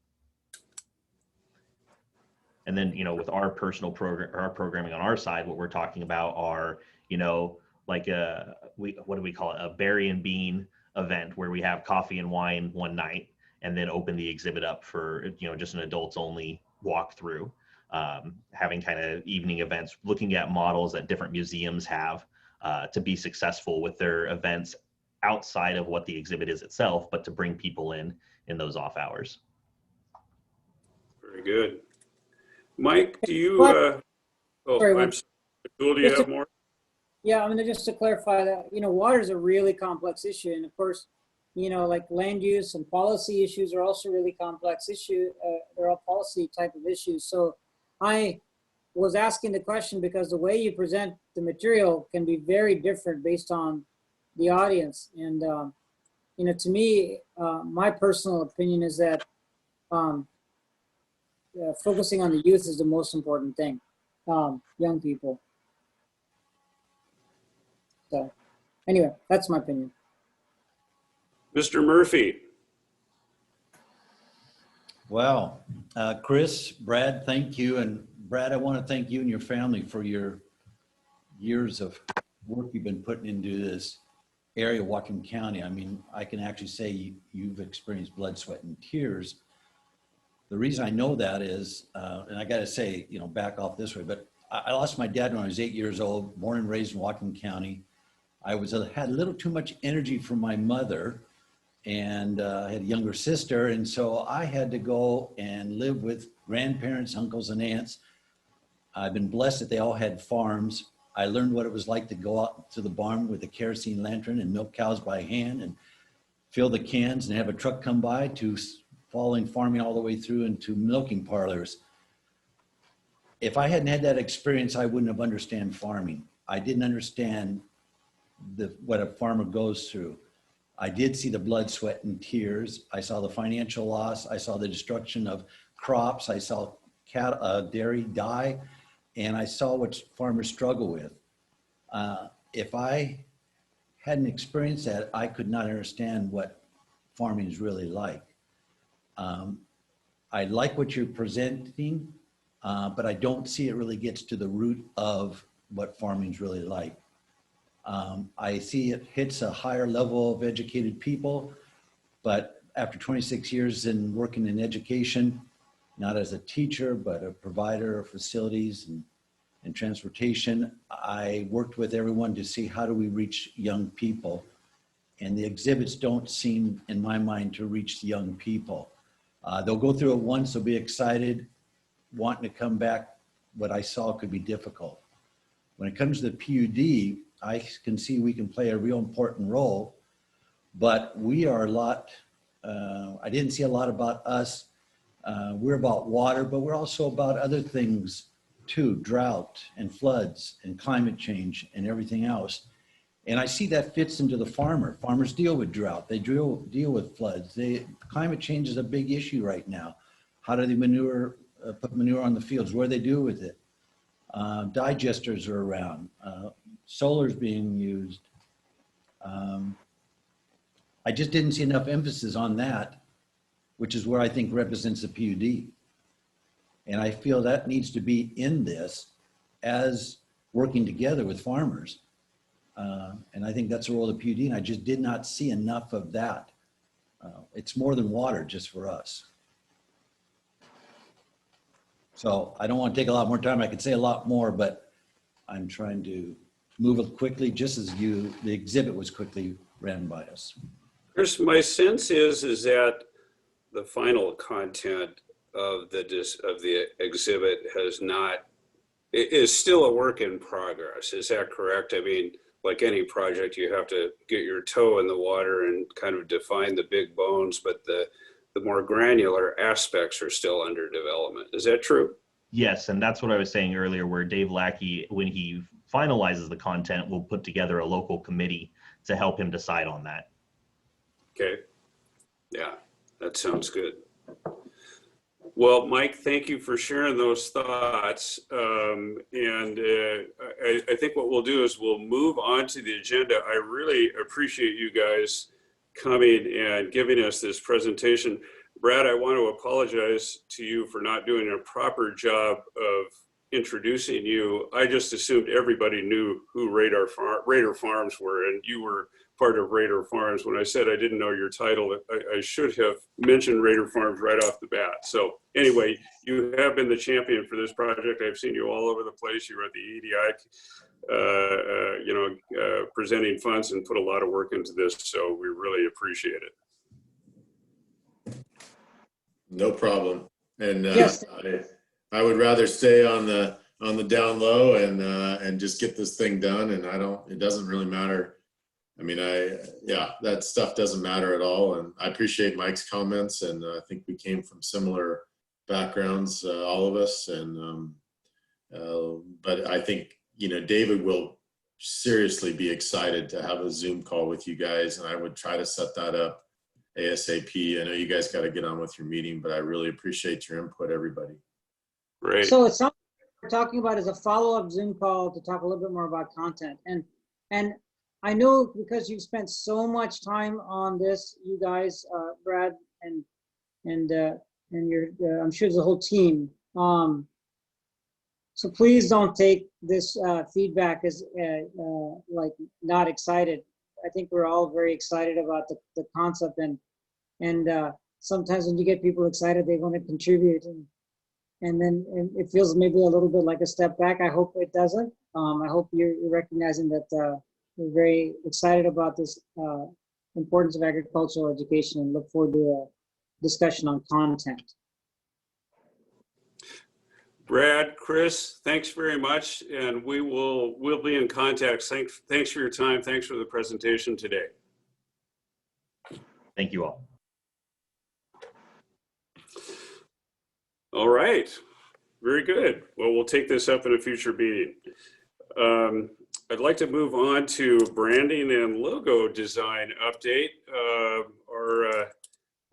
Speaker 4: And then, with our personal programming on our side, what we're talking about are, what do we call it? A berry and bean event where we have coffee and wine one night and then open the exhibit up for, just an adults only walkthrough, having kind of evening events, looking at models that different museums have to be successful with their events outside of what the exhibit is itself, but to bring people in those off hours.
Speaker 1: Very good. Mike, do you,
Speaker 2: Sorry,
Speaker 1: I'm sorry, Atul, do you have more?
Speaker 2: Yeah, just to clarify that, water is a really complex issue. And of course, like land use and policy issues are also really complex issue. They're all policy type of issues. So I was asking the question because the way you present the material can be very different based on the audience. And, to me, my personal opinion is that focusing on the youth is the most important thing, young people. So anyway, that's my opinion.
Speaker 1: Mr. Murphy.
Speaker 3: Well, Chris, Brad, thank you. And Brad, I want to thank you and your family for your years of work you've been putting into this area of Whatcom County. I can actually say you've experienced blood, sweat, and tears. The reason I know that is, and I got to say, back off this way, but I lost my dad when I was 8 years old, born and raised in Whatcom County. I had a little too much energy from my mother, and I had a younger sister. And so I had to go and live with grandparents, uncles, and aunts. I've been blessed that they all had farms. I learned what it was like to go out to the barn with a kerosene lantern and milk cows by hand and fill the cans and have a truck come by, to following farming all the way through into milking parlors. If I hadn't had that experience, I wouldn't have understand farming. I didn't understand what a farmer goes through. I did see the blood, sweat, and tears. I saw the financial loss. I saw the destruction of crops. I saw dairy die, and I saw what farmers struggle with. If I hadn't experienced that, I could not understand what farming is really like. I like what you're presenting, but I don't see it really gets to the root of what farming is really like. I see it hits a higher level of educated people, but after 26 years in working in education, not as a teacher, but a provider of facilities and transportation, I worked with everyone to see how do we reach young people. And the exhibits don't seem, in my mind, to reach young people. They'll go through it once, they'll be excited, wanting to come back. What I saw could be difficult. When it comes to the PUD, I can see we can play a real important role, but we are a lot, I didn't see a lot about us. We're about water, but we're also about other things too, drought and floods and climate change and everything else. And I see that fits into the farmer. Farmers deal with drought. They deal with floods. Climate change is a big issue right now. How do they put manure on the fields? What do they do with it? Digesters are around. Solar's being used. I just didn't see enough emphasis on that, which is where I think represents the PUD. And I feel that needs to be in this as working together with farmers. And I think that's the role of the PUD, and I just did not see enough of that. It's more than water just for us. So I don't want to take a lot more time. I could say a lot more, but I'm trying to move it quickly, just as the exhibit was quickly ran by us.
Speaker 1: Chris, my sense is that the final content of the exhibit is still a work in progress. Is that correct? I mean, like any project, you have to get your toe in the water and kind of define the big bones, but the more granular aspects are still under development. Is that true?
Speaker 4: Yes, and that's what I was saying earlier, where Dave Lackey, when he finalizes the content, will put together a local committee to help him decide on that.
Speaker 1: Okay. Yeah, that sounds good. Well, Mike, thank you for sharing those thoughts. I think what we'll do is we'll move on to the agenda. I really appreciate you guys coming and giving us this presentation. Brad, I want to apologize to you for not doing a proper job of introducing you. I just assumed everybody knew who Raider Farms were, and you were part of Raider Farms. When I said I didn't know your title, I should have mentioned Raider Farms right off the bat. So anyway, you have been the champion for this project. I've seen you all over the place. You were at the EDI, presenting funds and put a lot of work into this. So we really appreciate it.
Speaker 8: No problem. And
Speaker 2: Yes.
Speaker 8: I would rather stay on the down low and just get this thing done. And it doesn't really matter. I mean, that stuff doesn't matter at all. And I appreciate Mike's comments, and I think we came from similar backgrounds, all of us. And, but I think, David will seriously be excited to have a Zoom call with you guys. And I would try to set that up ASAP. I know you guys got to get on with your meeting, but I really appreciate your input, everybody.
Speaker 1: Great.
Speaker 2: So it's something we're talking about is a follow-up Zoom call to talk a little bit more about content. And I know because you've spent so much time on this, you guys, Brad, and your, I'm sure there's a whole team. So please don't take this feedback as like not excited. I think we're all very excited about the concept, and sometimes when you get people excited, they want to contribute, and then it feels maybe a little bit like a step back. I hope it doesn't. I hope you're recognizing that we're very excited about this importance of agricultural education and look forward to a discussion on content.
Speaker 1: Brad, Chris, thanks very much, and we'll be in contact. Thanks for your time. Thanks for the presentation today.
Speaker 4: Thank you all.
Speaker 1: All right, very good. Well, we'll take this up in a future meeting. I'd like to move on to branding and logo design update.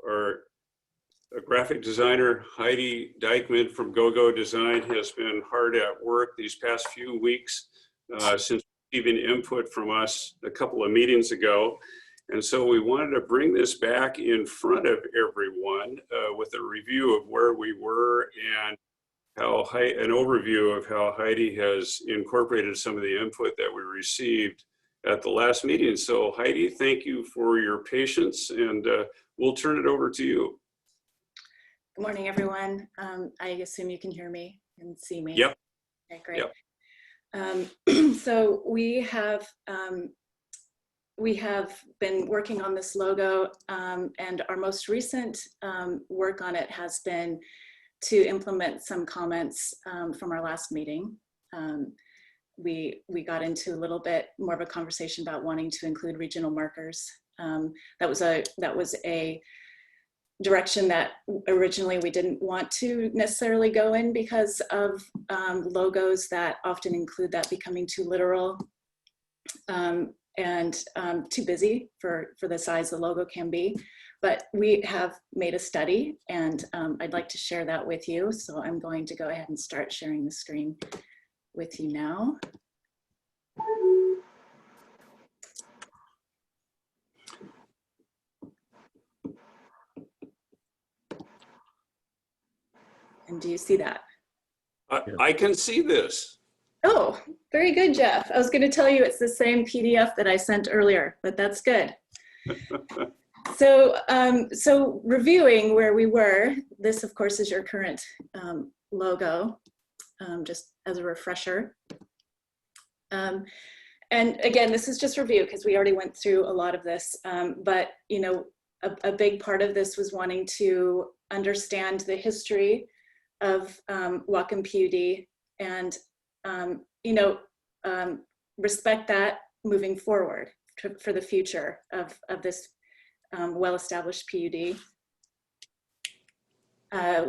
Speaker 1: Our graphic designer, Heidi Dykman from GoGo Design, has been hard at work these past few weeks since receiving input from us a couple of meetings ago. And so we wanted to bring this back in front of everyone with a review of where we were and an overview of how Heidi has incorporated some of the input that we received at the last meeting. So Heidi, thank you for your patience, and we'll turn it over to you.
Speaker 9: Good morning, everyone. I assume you can hear me and see me.
Speaker 1: Yep.
Speaker 9: Okay, great.
Speaker 1: Yep.
Speaker 9: So we have been working on this logo, and our most recent work on it has been to implement some comments from our last meeting. We got into a little bit more of a conversation about wanting to include regional markers. That was a direction that originally we didn't want to necessarily go in because of logos that often include that becoming too literal and too busy for the size the logo can be. But we have made a study, and I'd like to share that with you. So I'm going to go ahead and start sharing the screen with you now. And do you see that?
Speaker 1: I can see this.
Speaker 9: Oh, very good, Jeff. I was going to tell you it's the same PDF that I sent earlier, but that's good. So reviewing where we were, this of course is your current logo, just as a refresher. And again, this is just review because we already went through a lot of this, but you know, a big part of this was wanting to understand the history of Whatcom PUD and you know, respect that moving forward for the future of this well-established PUD.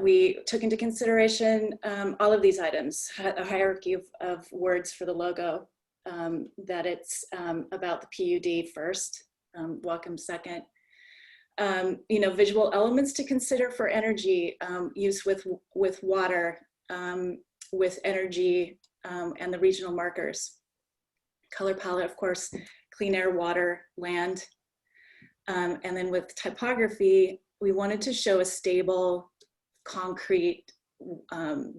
Speaker 9: We took into consideration all of these items, a hierarchy of words for the logo, that it's about the PUD first, Whatcom second. You know, visual elements to consider for energy use with water, with energy, and the regional markers. Color palette, of course, clean air, water, land. And then with typography, we wanted to show a stable, concrete,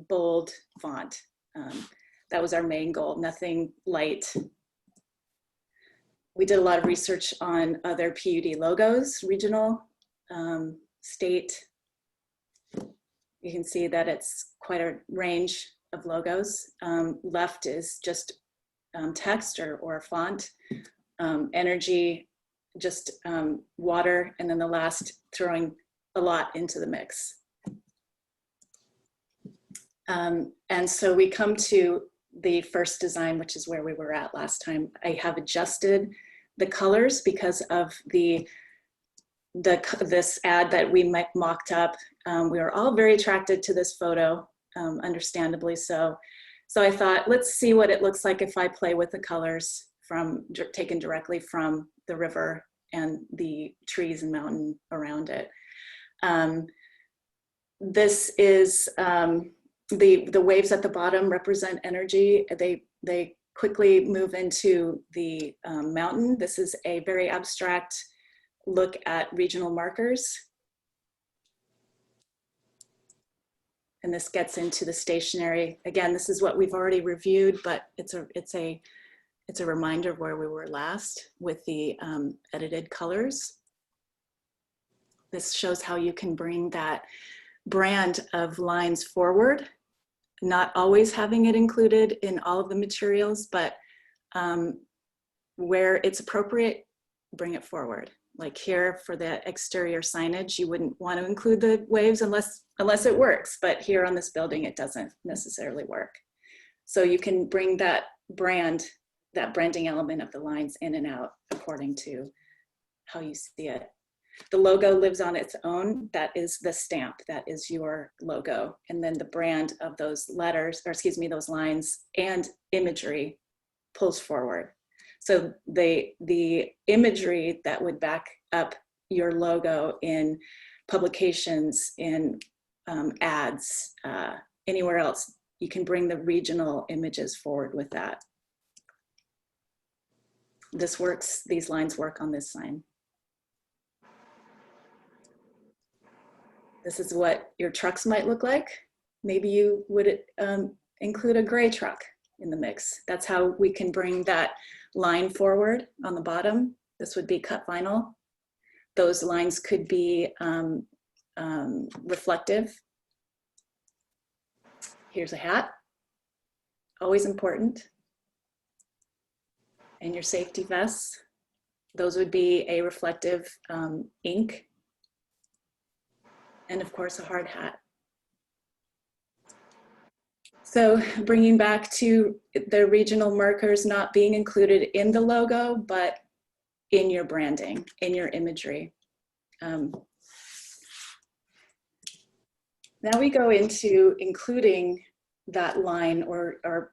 Speaker 9: bold font. That was our main goal, nothing light. We did a lot of research on other PUD logos, regional, state. You can see that it's quite a range of logos. Left is just text or a font. Energy, just water, and then the last throwing a lot into the mix. And so we come to the first design, which is where we were at last time. I have adjusted the colors because of this ad that we mocked up. We were all very attracted to this photo, understandably so. So I thought, let's see what it looks like if I play with the colors taken directly from the river and the trees and mountain around it. This is the waves at the bottom represent energy. They quickly move into the mountain. This is a very abstract look at regional markers. And this gets into the stationary. Again, this is what we've already reviewed, but it's a reminder of where we were last with the edited colors. This shows how you can bring that brand of lines forward, not always having it included in all of the materials, but where it's appropriate, bring it forward. Like here for the exterior signage, you wouldn't want to include the waves unless it works, but here on this building, it doesn't necessarily work. So you can bring that branding element of the lines in and out according to how you see it. The logo lives on its own. That is the stamp, that is your logo. And then the brand of those letters, or excuse me, those lines and imagery pulls forward. So the imagery that would back up your logo in publications, in ads, anywhere else, you can bring the regional images forward with that. This works, these lines work on this sign. This is what your trucks might look like. Maybe you would include a gray truck in the mix. That's how we can bring that line forward on the bottom. This would be cut vinyl. Those lines could be reflective. Here's a hat, always important. And your safety vests. Those would be a reflective ink. And of course, a hard hat. So bringing back to the regional markers not being included in the logo, but in your branding, in your imagery. Now we go into including that line or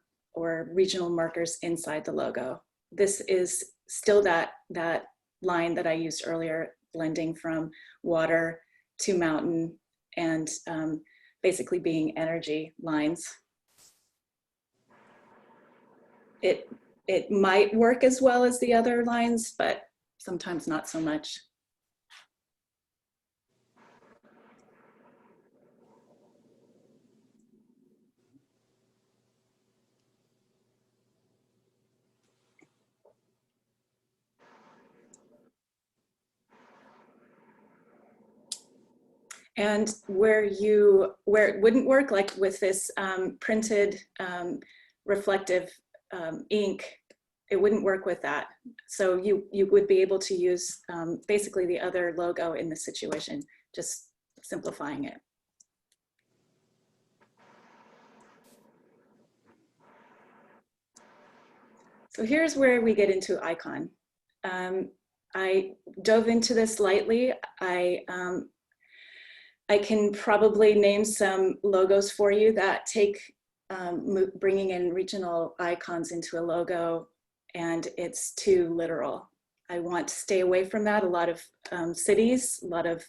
Speaker 9: regional markers inside the logo. This is still that line that I used earlier, blending from water to mountain and basically being energy lines. It might work as well as the other lines, but sometimes not so much. And where it wouldn't work, like with this printed reflective ink, it wouldn't work with that. So you would be able to use basically the other logo in this situation, just simplifying it. So here's where we get into icon. I dove into this lightly. I can probably name some logos for you that take bringing in regional icons into a logo, and it's too literal. I want to stay away from that. A lot of cities, a lot of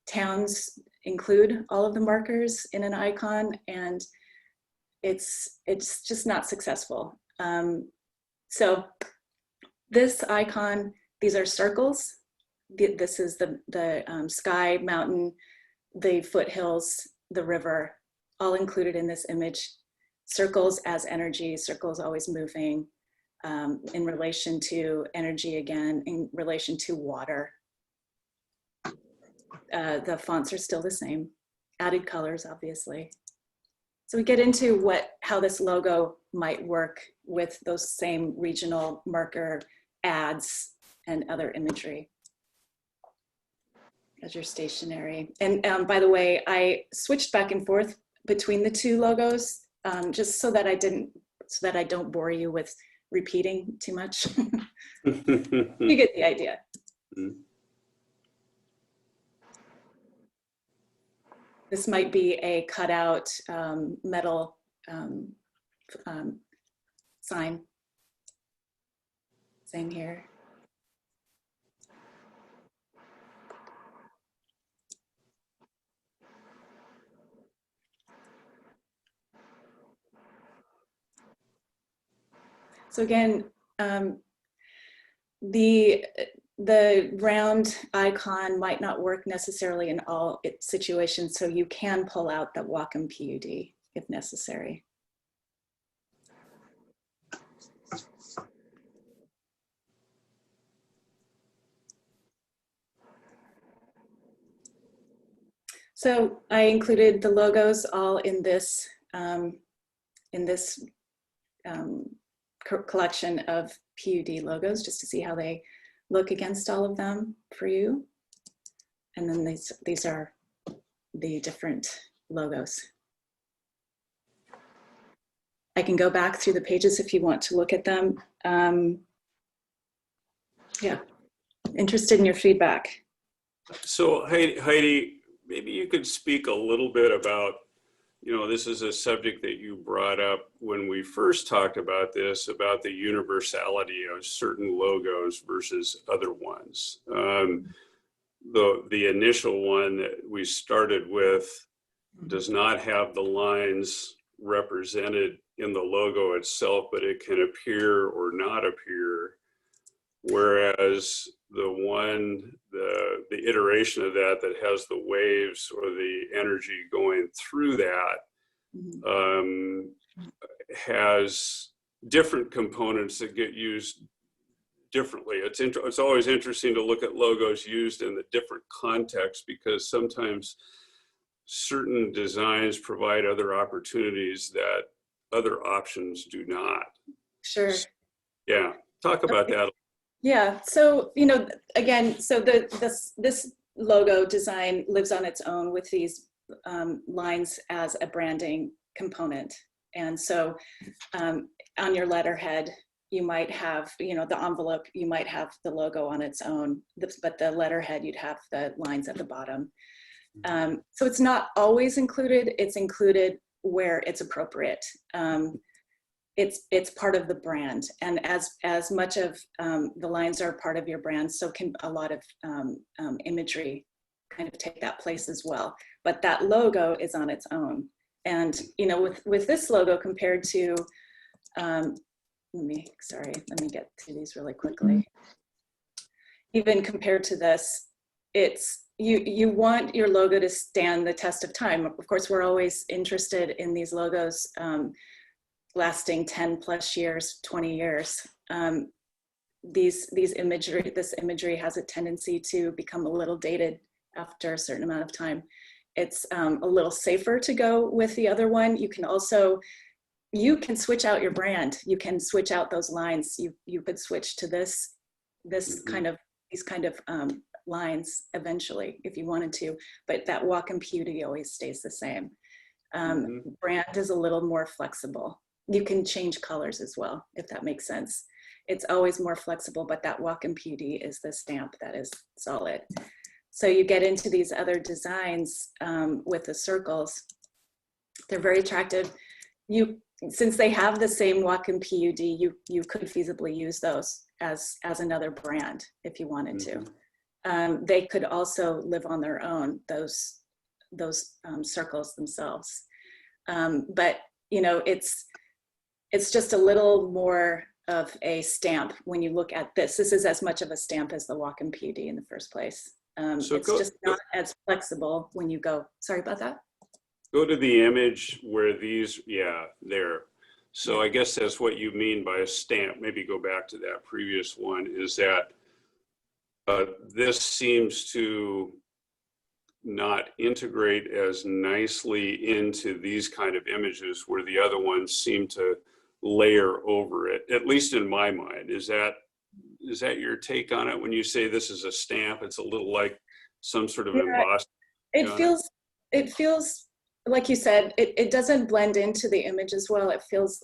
Speaker 9: towns include all of the markers in an icon, and it's just not successful. So this icon, these are circles. This is the sky, mountain, the foothills, the river, all included in this image. Circles as energy, circles always moving, in relation to energy again, in relation to water. The fonts are still the same, added colors, obviously. So we get into how this logo might work with those same regional marker ads and other imagery as your stationery. And by the way, I switched back and forth between the two logos just so that I don't bore you with repeating too much. You get the idea. This might be a cutout metal sign. Same here. So again, the round icon might not work necessarily in all situations, so you can pull out the Whatcom PUD if necessary. So I included the logos all in this collection of PUD logos, just to see how they look against all of them for you. And then these are the different logos. I can go back through the pages if you want to look at them. Yeah, interested in your feedback.
Speaker 1: So Heidi, maybe you could speak a little bit about you know, this is a subject that you brought up when we first talked about this, about the universality of certain logos versus other ones. The initial one that we started with does not have the lines represented in the logo itself, but it can appear or not appear. Whereas the iteration of that has the waves or the energy going through that has different components that get used differently. It's always interesting to look at logos used in the different contexts, because sometimes certain designs provide other opportunities that other options do not.
Speaker 9: Sure.
Speaker 1: Yeah, talk about that.
Speaker 9: Yeah, so, you know, again, so this logo design lives on its own with these lines as a branding component. And so on your letterhead, you might have, you know, the envelope, you might have the logo on its own, but the letterhead, you'd have the lines at the bottom. So it's not always included, it's included where it's appropriate. It's part of the brand, and as much of the lines are part of your brand, so can a lot of imagery kind of take that place as well. But that logo is on its own. And you know, with this logo compared to, let me get to these really quickly. Even compared to this, it's you want your logo to stand the test of time. Of course, we're always interested in these logos lasting 10 plus years, 20 years. This imagery has a tendency to become a little dated after a certain amount of time. It's a little safer to go with the other one. You can switch out your brand. You can switch out those lines. You could switch to these kind of lines eventually if you wanted to, but that Whatcom PUD always stays the same. Brand is a little more flexible. You can change colors as well, if that makes sense. It's always more flexible, but that Whatcom PUD is the stamp that is solid. So you get into these other designs with the circles. They're very attractive. Since they have the same Whatcom PUD, you could feasibly use those as another brand if you wanted to. They could also live on their own, those circles themselves. But you know, it's just a little more of a stamp when you look at this. This is as much of a stamp as the Whatcom PUD in the first place. It's just not as flexible when you go, sorry about that.
Speaker 1: Go to the image where these, yeah, there. So I guess that's what you mean by a stamp. Maybe go back to that previous one, is that this seems to not integrate as nicely into these kind of images where the other ones seem to layer over it, at least in my mind. Is that your take on it when you say this is a stamp? It's a little like some sort of embossed.
Speaker 9: It feels like you said, it doesn't blend into the image as well. It feels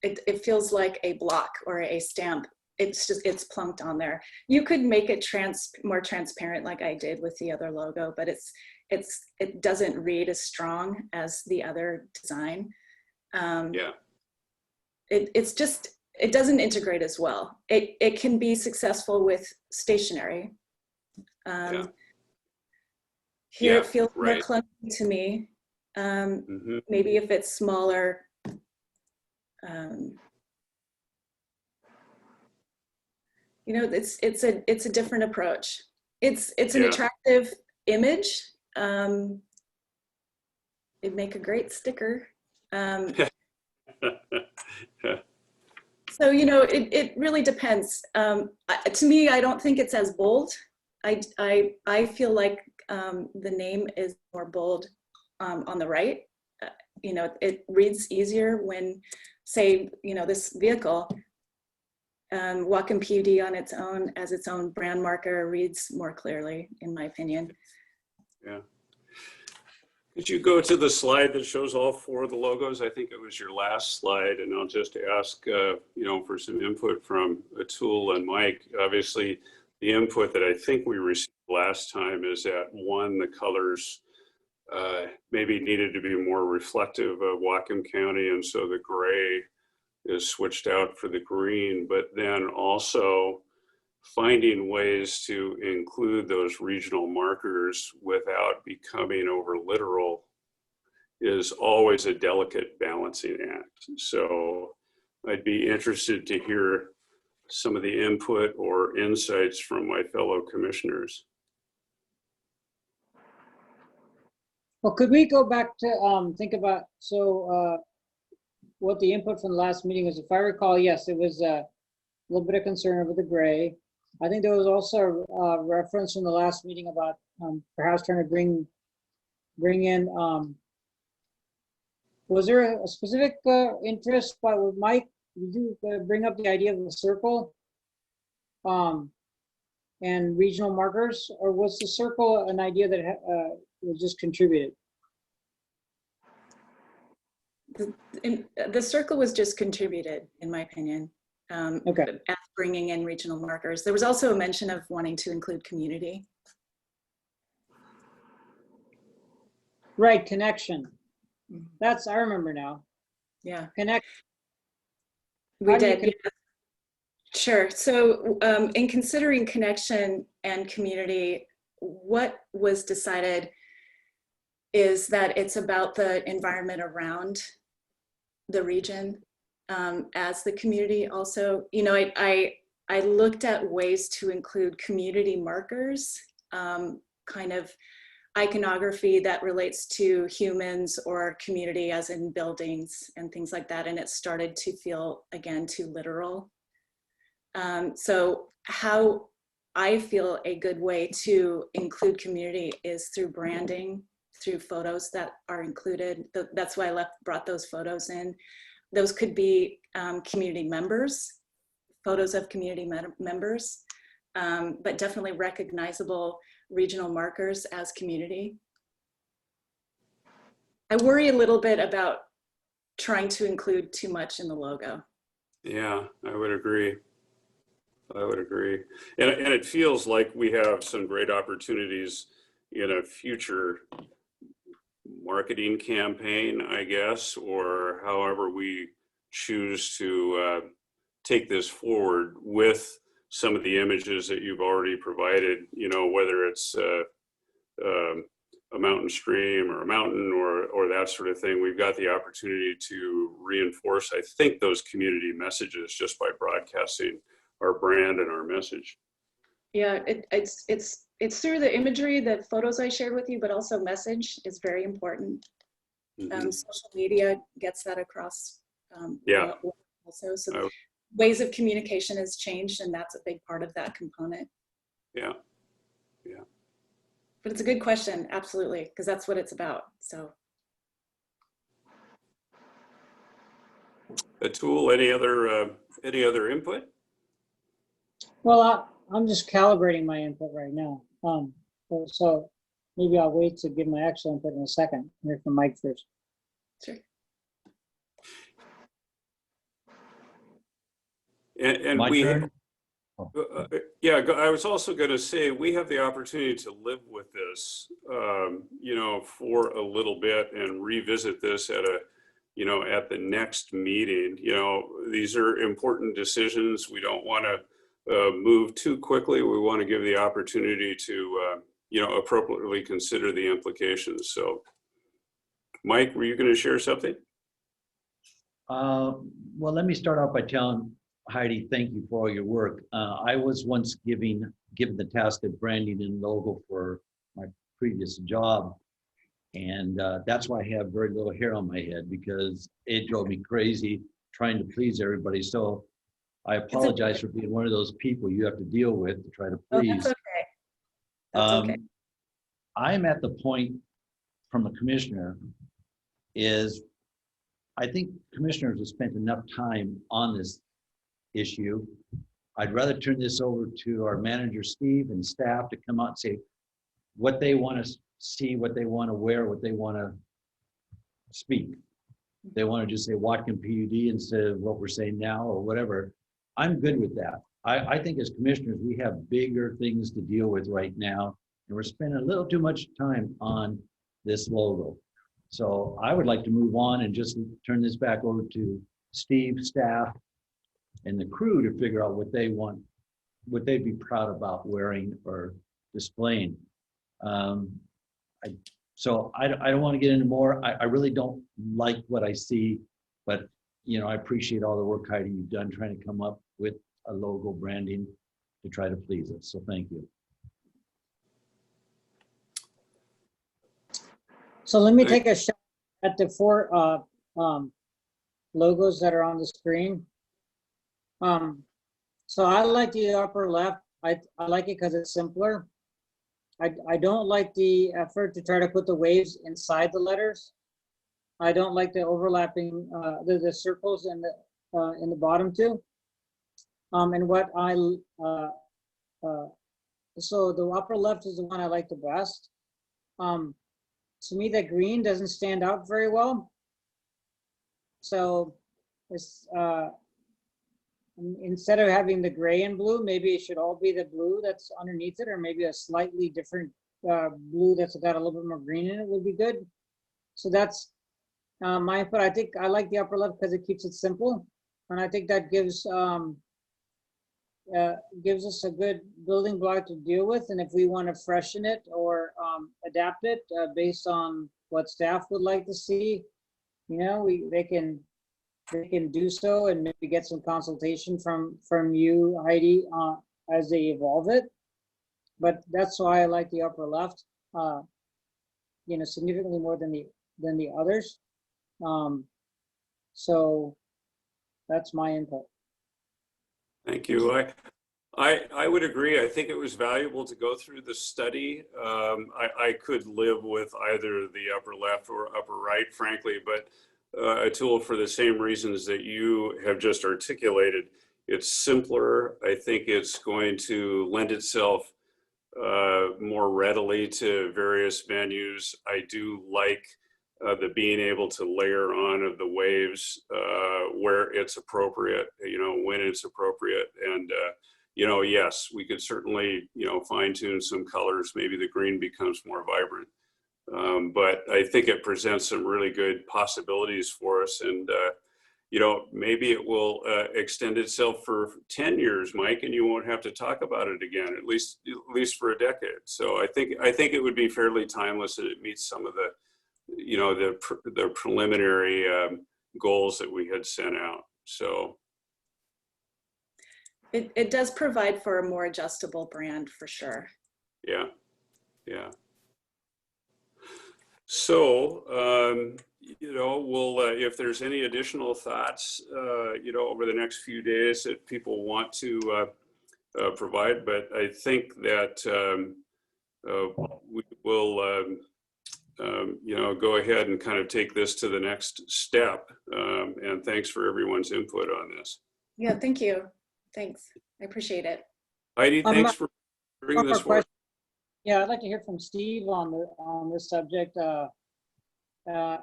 Speaker 9: it feels like a block or a stamp. It's plunked on there. You could make it more transparent like I did with the other logo, but it doesn't read as strong as the other design. It doesn't integrate as well. It can be successful with stationery. Here it feels more clunky to me. Maybe if it's smaller, you know, it's a different approach. It's an attractive image. It'd make a great sticker. So, you know, it really depends. To me, I don't think it's as bold. I feel like the name is more bold on the right. You know, it reads easier when, say, you know, this vehicle, Whatcom PUD on its own, as its own brand marker, reads more clearly, in my opinion.
Speaker 1: Yeah. Could you go to the slide that shows all four of the logos? I think it was your last slide, and I'll just ask, you know, for some input from Atul and Mike. Obviously, the input that I think we received last time is that, one, the colors maybe needed to be more reflective of Whatcom County, and so the gray is switched out for the green, but then also finding ways to include those regional markers without becoming over literal is always a delicate balancing act. So I'd be interested to hear some of the input or insights from my fellow commissioners.
Speaker 2: Well, could we go back to think about, what the input from the last meeting was? If I recall, yes, it was a little bit of concern over the gray. I think there was also a reference from the last meeting about perhaps trying to bring in, was there a specific interest by Mike? Did you bring up the idea of the circle and regional markers, or was the circle an idea that was just contributed?
Speaker 9: The circle was just contributed, in my opinion,
Speaker 2: Okay.
Speaker 9: as bringing in regional markers. There was also a mention of wanting to include community.
Speaker 2: Right, connection.
Speaker 9: Mhm.
Speaker 2: I remember now.
Speaker 9: Yeah,
Speaker 2: Connect.
Speaker 9: we
Speaker 2: How do you
Speaker 9: did. Yeah. Sure. So in considering connection and community, what was decided is that it's about the environment around the region as the community also. You know, I looked at ways to include community markers, kind of iconography that relates to humans or community as in buildings and things like that. And it started to feel, again, too literal. So how I feel a good way to include community is through branding, through photos that are included. That's why I brought those photos in. Those could be community members, photos of community members, but definitely recognizable regional markers as community. I worry a little bit about trying to include too much in the logo.
Speaker 1: Yeah, I would agree. I would agree. And it feels like we have some great opportunities in a future marketing campaign, I guess, or however we choose to take this forward with some of the images that you've already provided, you know, whether it's a mountain stream or a mountain or that sort of thing. We've got the opportunity to reinforce, I think, those community messages just by broadcasting our brand and our message.
Speaker 9: Yeah, it's through the imagery, the photos I shared with you, but also message is very important.
Speaker 1: Mm-hmm.
Speaker 9: Social media gets that across.
Speaker 1: Yeah.
Speaker 9: Also, so ways of communication has changed, and that's a big part of that component.
Speaker 1: Yeah. Yeah.
Speaker 9: But it's a good question, absolutely, because that's what it's about. So.
Speaker 1: Atul, any other input?
Speaker 2: Well, I'm just calibrating my input right now. So maybe I'll wait to give my actual input in a second. Hear from Mike first.
Speaker 9: Sure.
Speaker 1: And
Speaker 3: My
Speaker 1: we,
Speaker 3: turn?
Speaker 1: yeah, I was also going to say we have the opportunity to live with this, you know, for a little bit and revisit this at the next meeting. You know, these are important decisions. We don't want to move too quickly. We want to give the opportunity to, appropriately consider the implications. So, Mike, were you going to share something?
Speaker 3: Well, let me start off by telling Heidi, thank you for all your work. I was once given the task of branding and logo for my previous job. And that's why I have very little hair on my head, because it drove me crazy trying to please everybody. So I apologize for being one of those people you have to deal with to try to please.
Speaker 9: Oh, that's okay. That's okay.
Speaker 3: I'm at the point from a commissioner is I think commissioners have spent enough time on this issue. I'd rather turn this over to our manager, Steve, and staff to come out and say what they want to see, what they want to wear, what they want to speak. They want to just say Whatcom PUD instead of what we're saying now or whatever. I'm good with that. I think as commissioners, we have bigger things to deal with right now, and we're spending a little too much time on this logo. So I would like to move on and just turn this back over to Steve, staff, and the crew to figure out what they want, what they'd be proud about wearing or displaying. So I don't want to get into more. I really don't like what I see, but you know, I appreciate all the work, Heidi, you've done trying to come up with a logo branding to try to please us. So thank you.
Speaker 2: So let me take a shot at the four logos that are on the screen. So I like the upper left. I like it because it's simpler. I don't like the effort to try to put the waves inside the letters. I don't like the overlapping, the circles in the bottom two. And what so the upper left is the one I like the best. To me, the green doesn't stand out very well. So it's, instead of having the gray and blue, maybe it should all be the blue that's underneath it, or maybe a slightly different blue that's got a little bit more green in it would be good. So that's my input. I think I like the upper left because it keeps it simple. And I think that gives us a good building block to deal with. And if we want to freshen it or adapt it based on what staff would like to see, you know, they can do so and maybe get some consultation from you, Heidi, as they evolve it. But that's why I like the upper left, you know, significantly more than the others. So that's my input.
Speaker 1: Thank you. I would agree. I think it was valuable to go through the study. I could live with either the upper left or upper right, frankly, but Atul, for the same reasons that you have just articulated, it's simpler. I think it's going to lend itself more readily to various venues. I do like the being able to layer on of the waves where it's appropriate, you know, when it's appropriate. And, you know, yes, we could certainly, you know, fine tune some colors. Maybe the green becomes more vibrant. But I think it presents some really good possibilities for us. And, you know, maybe it will extend itself for 10 years, Mike, and you won't have to talk about it again, at least for a decade. So I think it would be fairly timeless, and it meets some of the, you know, the preliminary goals that we had sent out. So
Speaker 9: it does provide for a more adjustable brand for sure.
Speaker 1: yeah. So, you know, we'll, if there's any additional thoughts, you know, over the next few days that people want to provide, but I think that we will, you know, go ahead and kind of take this to the next step. And thanks for everyone's input on this.
Speaker 9: Yeah, thank you. Thanks. I appreciate it.
Speaker 1: Heidi, thanks for bringing this forward.
Speaker 2: Yeah, I'd like to hear from Steve on this subject as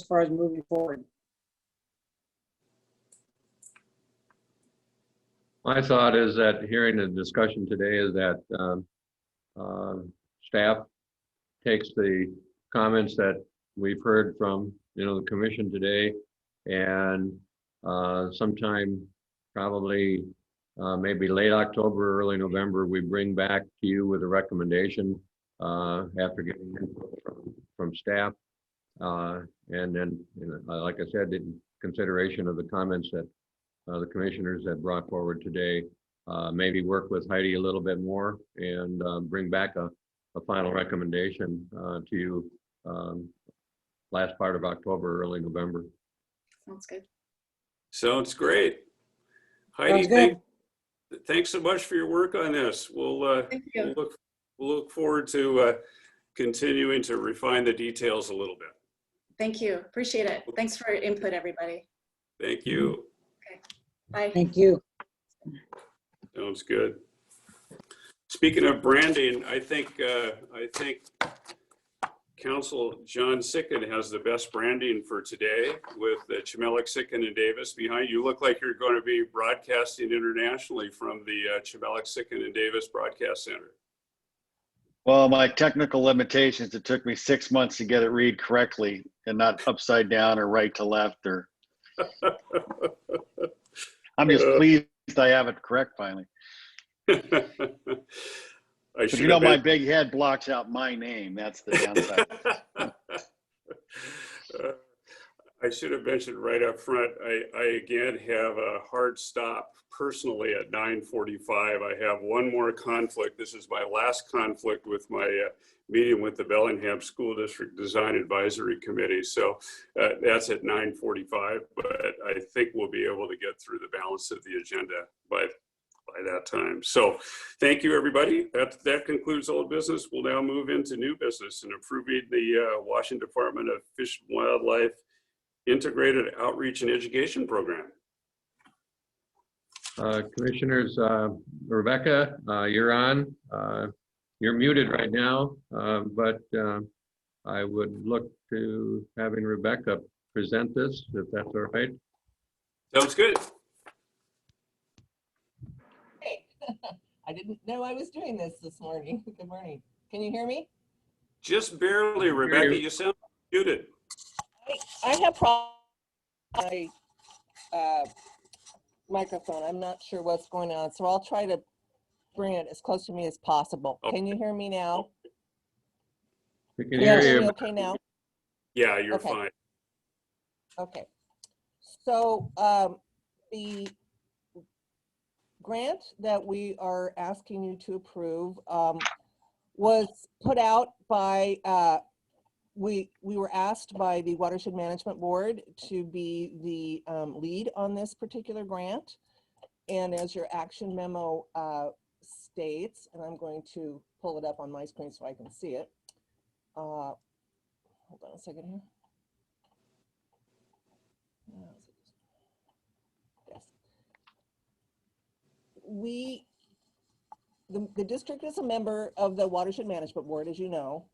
Speaker 2: far as moving forward.
Speaker 10: My thought is that hearing the discussion today is that staff takes the comments that we've heard from, you know, the commission today, and sometime probably maybe late October, early November, we bring back to you with a recommendation after getting input from staff. And then, you know, like I said, in consideration of the comments that the commissioners have brought forward today, maybe work with Heidi a little bit more and bring back a final recommendation to you last part of October, early November.
Speaker 9: Sounds good.
Speaker 1: Sounds great. Heidi, thanks so much for your work on this. We'll look forward to continuing to refine the details a little bit.
Speaker 9: Thank you. Appreciate it. Thanks for your input, everybody.
Speaker 1: Thank you.
Speaker 9: Okay. Bye.
Speaker 2: Thank you.
Speaker 1: Sounds good. Speaking of branding, I think Council John Sicken has the best branding for today with the Chmelik, Sicken, and Davis behind you. Look like you're going to be broadcasting internationally from the Chmelik, Sicken, and Davis Broadcast Center.
Speaker 5: Well, my technical limitations, it took me 6 months to get it read correctly and not upside down or right to left or I'm just pleased I have it correct finally.
Speaker 1: I
Speaker 5: But
Speaker 1: should
Speaker 5: you know,
Speaker 1: have
Speaker 5: my
Speaker 1: been.
Speaker 5: big head blocks out my name. That's the downside.
Speaker 1: I should have mentioned right up front, I again have a hard stop personally at 9:45. I have one more conflict. This is my last conflict with my meeting with the Bellingham School District Design Advisory Committee. So that's at 9:45, but I think we'll be able to get through the balance of the agenda by that time. So thank you, everybody. That concludes old business. We'll now move into new business and approving the Washington Department of Fish and Wildlife Integrated Outreach and Education Program.
Speaker 10: Commissioners, Rebecca, you're on. You're muted right now, but I would look to having Rebecca present this, if that's all right.
Speaker 1: Sounds good.
Speaker 11: Hey, I didn't know I was doing this morning. Good morning. Can you hear me?
Speaker 1: Just barely, Rebecca. You sound muted.
Speaker 11: I have problems with my microphone. I'm not sure what's going on, so I'll try to bring it as close to me as possible. Can you hear me now?
Speaker 10: We can
Speaker 2: Yes.
Speaker 10: hear
Speaker 11: Hear me
Speaker 10: you.
Speaker 11: okay now?
Speaker 1: Yeah, you're
Speaker 11: Okay.
Speaker 1: fine.
Speaker 11: Okay. So the grant that we are asking you to approve was put out by, we were asked by the Watershed Management Board to be the lead on this particular grant. And as your action memo states, and I'm going to pull it up on my screen so I can see it. Hold on a second here. Yes. The district is a member of the Watershed Management Board, as you know,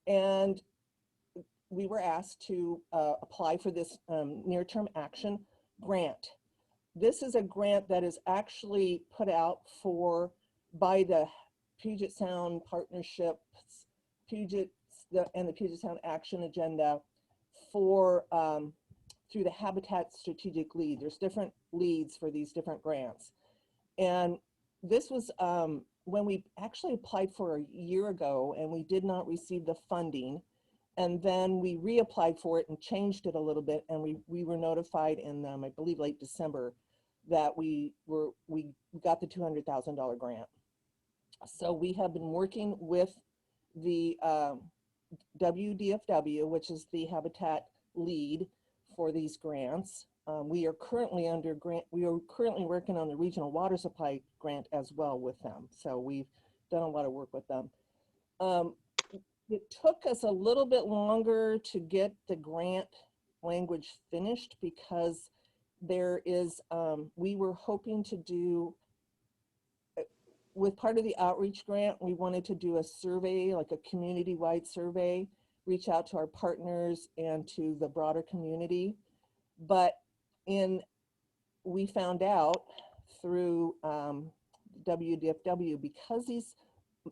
Speaker 11: and we were asked to apply for this near-term action grant. This is a grant that is actually put out by the Puget Sound Partnerships, and the Puget Sound Action Agenda for through the Habitat Strategic Lead. There's different leads for these different grants. And this was when we actually applied for a year ago and we did not receive the funding. And then we reapplied for it and changed it a little bit. And we were notified in, I believe, late December that we got the $200,000 grant. So we have been working with the WDFW, which is the Habitat lead for these grants. We are currently working on the regional water supply grant as well with them. So we've done a lot of work with them. It took us a little bit longer to get the grant language finished because there is, we were hoping to do, with part of the outreach grant, we wanted to do a survey, like a community-wide survey, reach out to our partners and to the broader community. But we found out through WDFW, because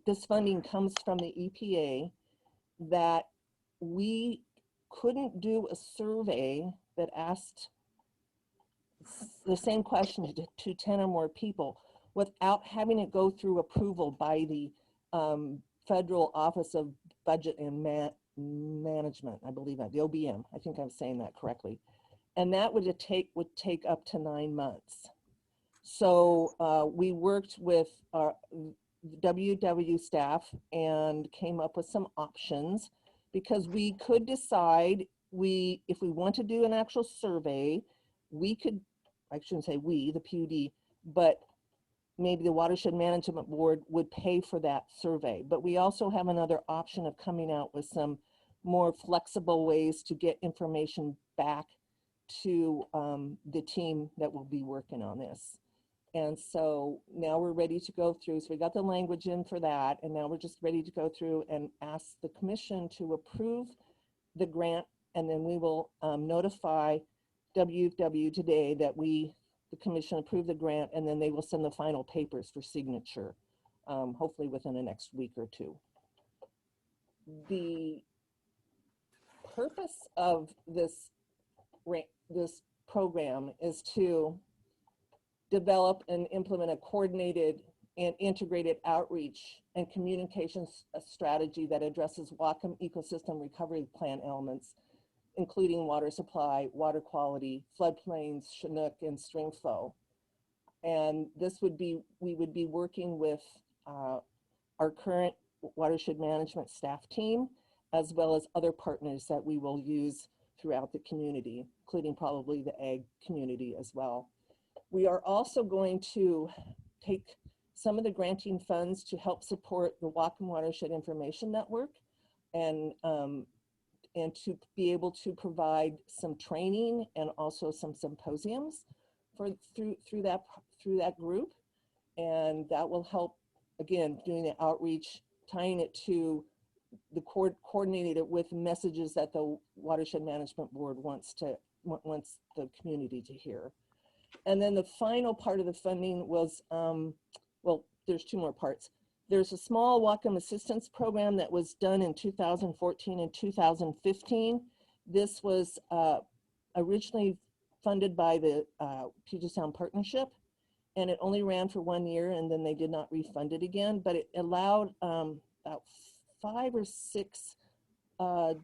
Speaker 11: this funding comes from the EPA, that we couldn't do a survey that asked the same question to 10 or more people without having it go through approval by the Federal Office of Budget and Management, I believe that, the OBM. I think I'm saying that correctly. And that would take up to 9 months. So we worked with our WW staff and came up with some options, because we could decide if we want to do an actual survey, we could, I shouldn't say we, the PUD, but maybe the Watershed Management Board would pay for that survey. But we also have another option of coming out with some more flexible ways to get information back to the team that will be working on this. And so now we're ready to go through. So we got the language in for that. And now we're just ready to go through and ask the commission to approve the grant. And then we will notify WW today that the commission approved the grant, and then they will send the final papers for signature, hopefully within the next week or two. the purpose of this program is to develop and implement a coordinated and integrated outreach and communications strategy that addresses Whatcom ecosystem recovery plan elements, including water supply, water quality, floodplains, Chinook, and stream flow. And this would be, we would be working with our current watershed management staff team, as well as other partners that we will use throughout the community, including probably the ag community as well. We are also going to take some of the granting funds to help support the Whatcom Watershed Information Network and to be able to provide some training and also some symposiums for through that group. And that will help, again, doing the outreach, tying it to the coordinated it with messages that the Watershed Management Board wants the community to hear. And then the final part of the funding was, well, there's two more parts. There's a small Whatcom assistance program that was done in 2014 and 2015. This was originally funded by the Puget Sound Partnership, and it only ran for 1 year, and then they did not refund it again, but it allowed about 5 or 6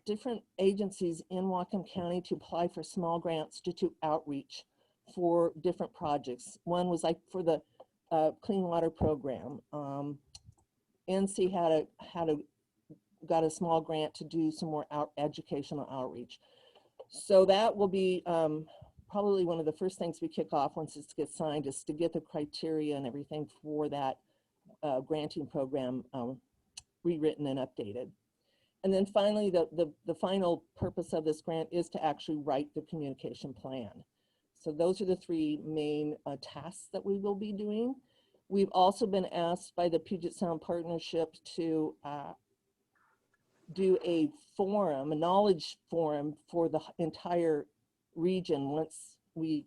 Speaker 11: different agencies in Whatcom County to apply for small grants to do outreach for different projects. One was like for the clean water program. NC got a small grant to do some more educational outreach. So that will be probably one of the first things we kick off once it gets signed, is to get the criteria and everything for that granting program rewritten and updated. And then finally, the final purpose of this grant is to actually write the communication plan. So those are the 3 main tasks that we will be doing. We've also been asked by the Puget Sound Partnership to do a forum, a knowledge forum for the entire region once we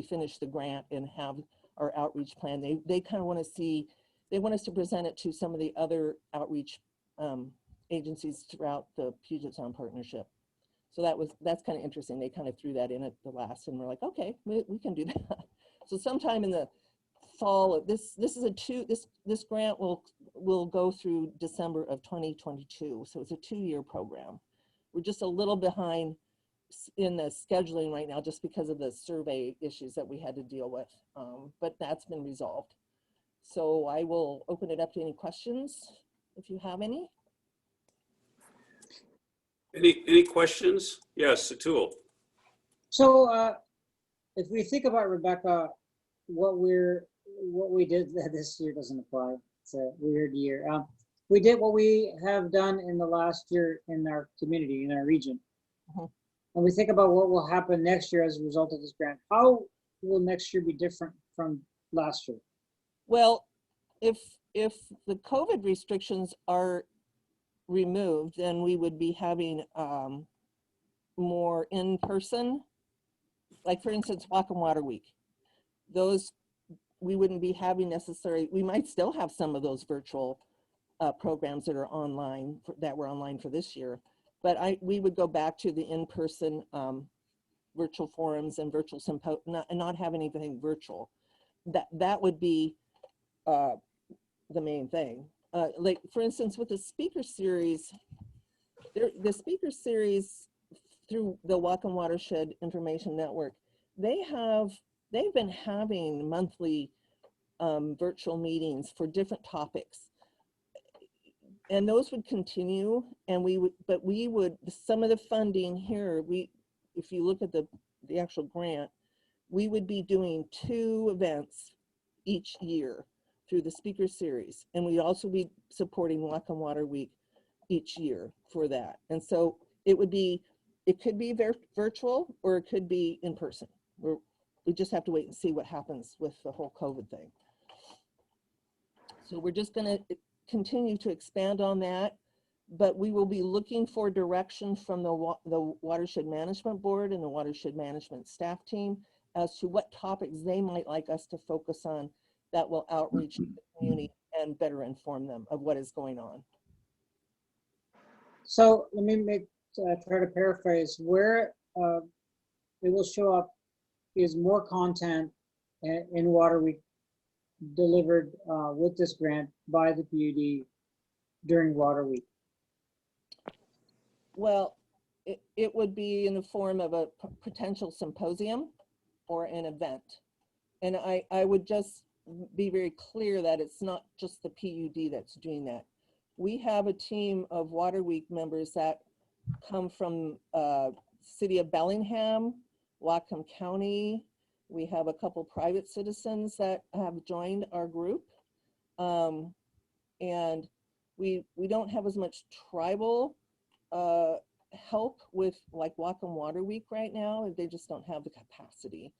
Speaker 11: finish the grant and have our outreach plan. They kind of want to see, they want us to present it to some of the other outreach agencies throughout the Puget Sound Partnership. So that's kind of interesting. They kind of threw that in at the last, and we're like, okay, we can do that. So sometime in the fall, this grant will go through December of 2022. So it's a 2-year program. We're just a little behind in the scheduling right now, just because of the survey issues that we had to deal with, but that's been resolved. So I will open it up to any questions if you have any.
Speaker 1: Any questions? Yes, Atul.
Speaker 2: So if we think about, Rebecca, what we did this year doesn't apply. It's a weird year. We did what we have done in the last year in our community, in our region. And we think about what will happen next year as a result of this grant. How will next year be different from last year?
Speaker 11: Well, if the COVID restrictions are removed, then we would be having more in person, like for instance, Whatcom Water Week. Those we wouldn't be having necessarily. We might still have some of those virtual programs that are online that were online for this year, but we would go back to the in-person virtual forums and virtual not have anything virtual. That would be the main thing. Like for instance, with the speaker series, through the Whatcom Watershed Information Network, they've been having monthly virtual meetings for different topics, and those would continue. And we would some of the funding here, if you look at the actual grant, we would be doing 2 events each year through the speaker series, and we'd also be supporting Whatcom Water Week each year for that. And so it could be virtual or it could be in person. We just have to wait and see what happens with the whole COVID thing. So we're just going to continue to expand on that, but we will be looking for direction from the Watershed Management Board and the Watershed Management staff team as to what topics they might like us to focus on that will outreach the community and better inform them of what is going on.
Speaker 2: So let me try to paraphrase. Where it will show up is more content in Water Week delivered with this grant by the PUD during Water Week.
Speaker 11: Well, it would be in the form of a potential symposium or an event. And I would just be very clear that it's not just the PUD that's doing that. We have a team of Water Week members that come from City of Bellingham, Whatcom County. We have a couple private citizens that have joined our group. And we don't have as much tribal help with like Whatcom Water Week right now. They just don't have the capacity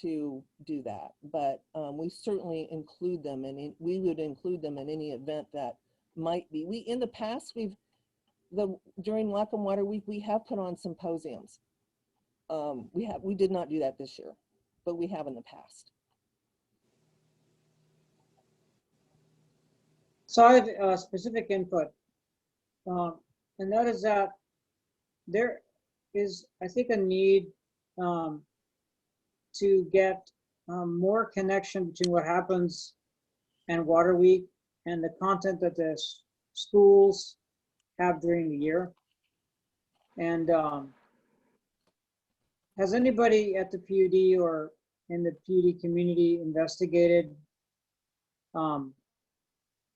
Speaker 11: to do that. But we certainly include them, and we would include them in any event that might be. In the past, during Whatcom Water Week, we have put on symposiums. We did not do that this year, but we have in the past.
Speaker 2: So I have specific input, and that is that there is, I think, a need to get more connection between what happens and Water Week and the content that the schools have during the year. And has anybody at the PUD or in the PUD community investigated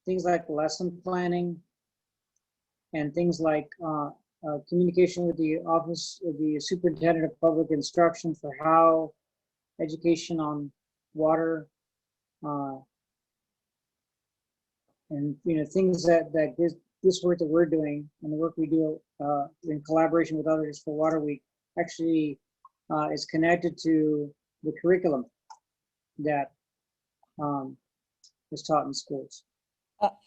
Speaker 2: things like lesson planning and things like communication with the Office of the Superintendent of Public Instruction for how education on water and things that this work that we're doing and the work we do in collaboration with others for Water Week actually is connected to the curriculum that is taught in schools.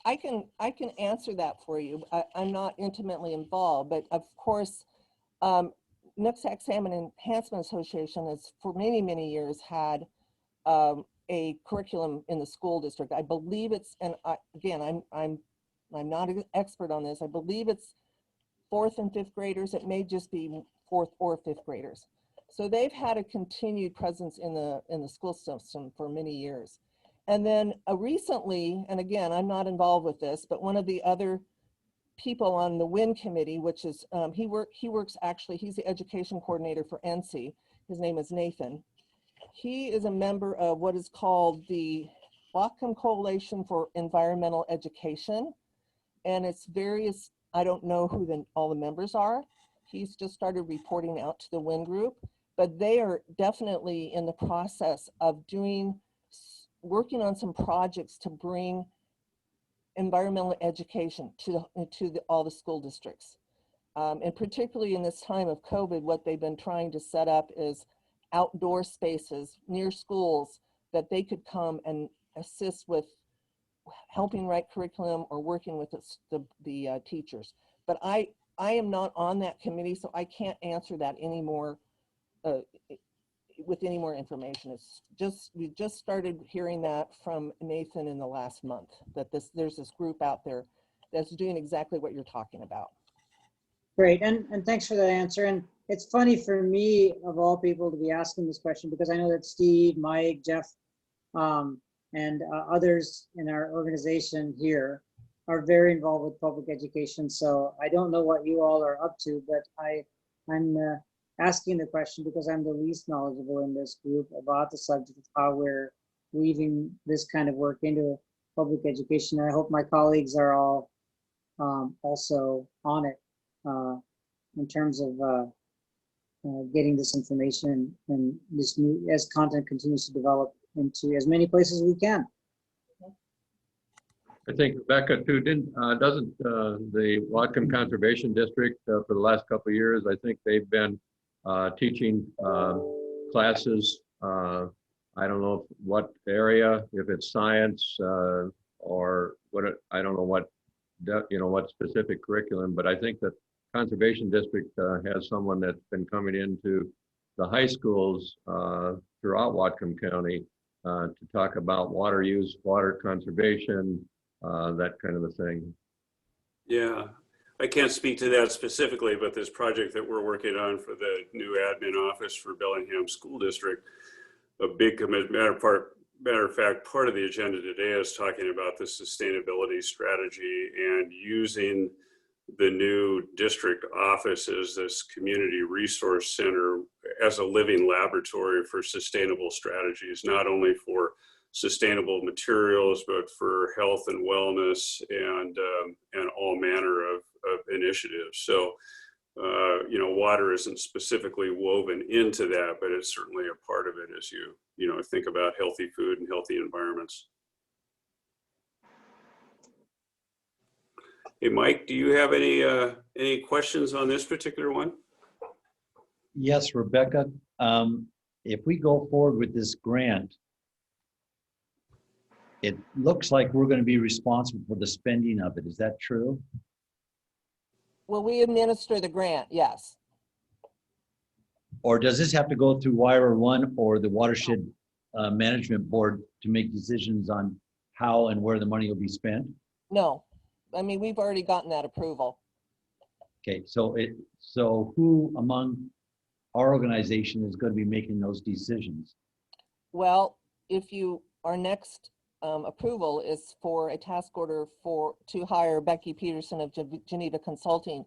Speaker 11: I can answer that for you. I'm not intimately involved, but of course, Nooksack Salmon Enhancement Association has for many years had a curriculum in the school district. I believe it's, and again, I'm not an expert on this. I believe it's 4th and 5th graders. It may just be 4th or 5th graders. So they've had a continued presence in the school system for many years. And then recently, and again, I'm not involved with this, but one of the other people on the WIN committee, which is, he works actually, he's the education coordinator for NC. His name is Nathan. He is a member of what is called the Whatcom Coalition for Environmental Education. And it's various, I don't know who all the members are. He's just started reporting out to the WIN group, but they are definitely in the process of working on some projects to bring environmental education to all the school districts. And particularly in this time of COVID, what they've been trying to set up is outdoor spaces near schools that they could come and assist with helping write curriculum or working with the teachers. But I am not on that committee, so I can't answer that anymore with any more information. It's just, we just started hearing that from Nathan in the last month, that there's this group out there that's doing exactly what you're talking about.
Speaker 2: Great, and thanks for that answer. And it's funny for me, of all people, to be asking this question, because I know that Steve, Mike, Jeff, and others in our organization here are very involved with public education. So I don't know what you all are up to, but I'm asking the question because I'm the least knowledgeable in this group about the subject of how we're weaving this kind of work into public education. And I hope my colleagues are all also on it in terms of getting this information and this new, as content continues to develop, into as many places as we can.
Speaker 10: I think Rebecca too, doesn't the Whatcom Conservation District for the last couple of years, I think they've been teaching classes, I don't know what area, if it's science or what, I don't know what, what specific curriculum, but I think that Conservation District has someone that's been coming into the high schools throughout Whatcom County to talk about water use, water conservation, that kind of a thing.
Speaker 1: Yeah, I can't speak to that specifically, but this project that we're working on for the new admin office for Bellingham School District, a big commitment, matter of fact, part of the agenda today is talking about the sustainability strategy and using the new district office as this community resource center as a living laboratory for sustainable strategies, not only for sustainable materials, but for health and wellness and all manner of initiatives. So, you know, water isn't specifically woven into that, but it's certainly a part of it as you know, think about healthy food and healthy environments. Hey, Mike, do you have any questions on this particular one?
Speaker 3: Yes, Rebecca. If we go forward with this grant, it looks like we're going to be responsible for the spending of it. Is that true?
Speaker 11: Well, we administer the grant, yes.
Speaker 3: Or does this have to go through Wire One or the Watershed Management Board to make decisions on how and where the money will be spent?
Speaker 11: No, I mean, we've already gotten that approval.
Speaker 3: Okay, so who among our organization is going to be making those decisions?
Speaker 11: Well, our next approval is for a task order to hire Becky Peterson of Geneva Consulting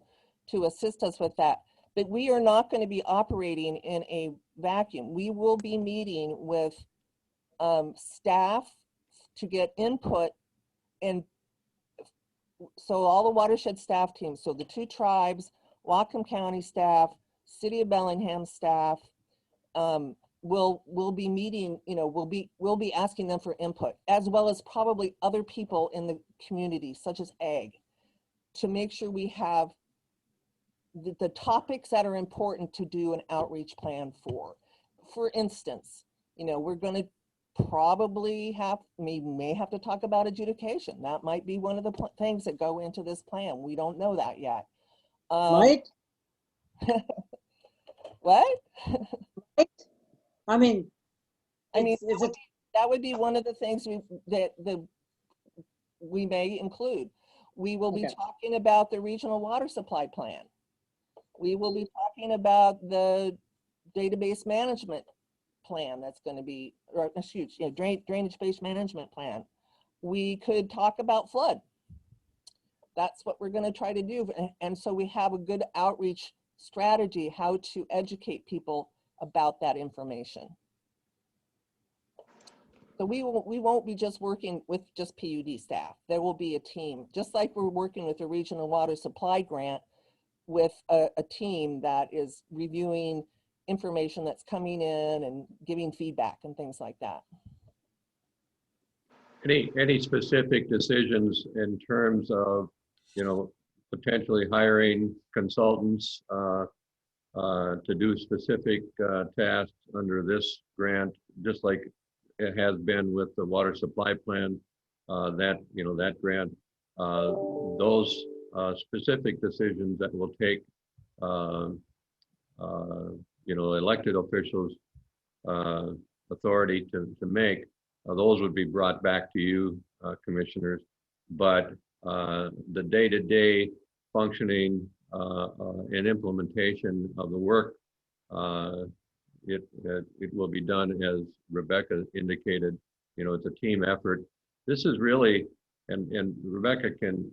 Speaker 11: to assist us with that. But we are not going to be operating in a vacuum. We will be meeting with staff to get input, and so all the watershed staff teams, so the 2 tribes, Whatcom County staff, City of Bellingham staff, we'll be meeting, you know, we'll be asking them for input, as well as probably other people in the community, such as ag, to make sure we have the topics that are important to do an outreach plan for. For instance, you know, we're going to probably may have to talk about adjudication. That might be one of the things that go into this plan. We don't know that yet.
Speaker 2: Mike?
Speaker 11: What?
Speaker 2: I mean,
Speaker 11: that would be one of the things we may include. We will be talking about the regional water supply plan. We will be talking about the database management plan that's going to be, or excuse, drainage-based management plan. We could talk about flood. That's what we're going to try to do. And so we have a good outreach strategy, how to educate people about that information. So we won't be just working with just PUD staff. There will be a team, just like we're working with the Regional Water Supply Grant, with a team that is reviewing information that's coming in and giving feedback and things like that.
Speaker 10: Any specific decisions in terms of, you know, potentially hiring consultants to do specific tasks under this grant, just like it has been with the water supply plan, that grant, those specific decisions that will take, elected officials authority to make, those would be brought back to you, commissioners. But the day-to-day functioning and implementation of the work, it will be done as Rebecca indicated. You know, it's a team effort. This is really, and Rebecca can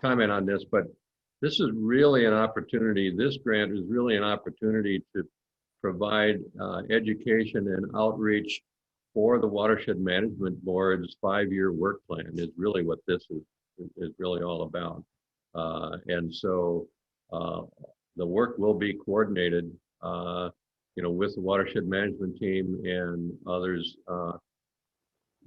Speaker 10: comment on this, but this is really an opportunity. This grant is really an opportunity to provide education and outreach for the Watershed Management Board's 5-year work plan is really what this is really all about. And so the work will be coordinated, with the Watershed Management team and others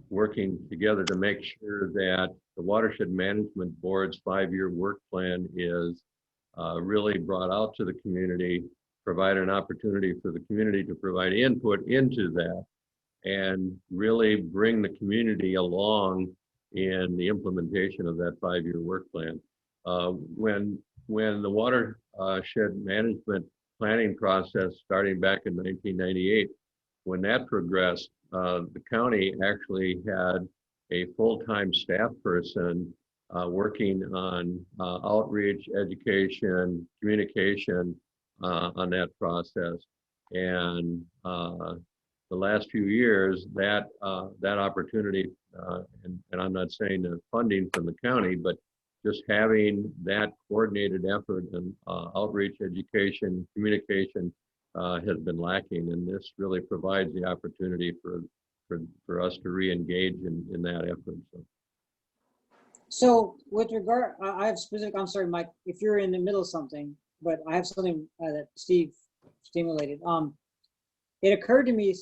Speaker 10: working together to make sure that the Watershed Management Board's 5-year work plan is really brought out to the community, provide an opportunity for the community to provide input into that, and really bring the community along in the implementation of that 5-year work plan. When the watershed management planning process starting back in 1998, when that progressed, the county actually had a full-time staff person working on outreach, education, communication on that process. And the last few years, that opportunity, and I'm not saying the funding from the county, but just having that coordinated effort and outreach, education, communication has been lacking, and this really provides the opportunity for us to re-engage in that effort.
Speaker 2: So with regard, I have specific, I'm sorry, Mike, if you're in the middle of something, but I have something that Steve stimulated. It occurred to me,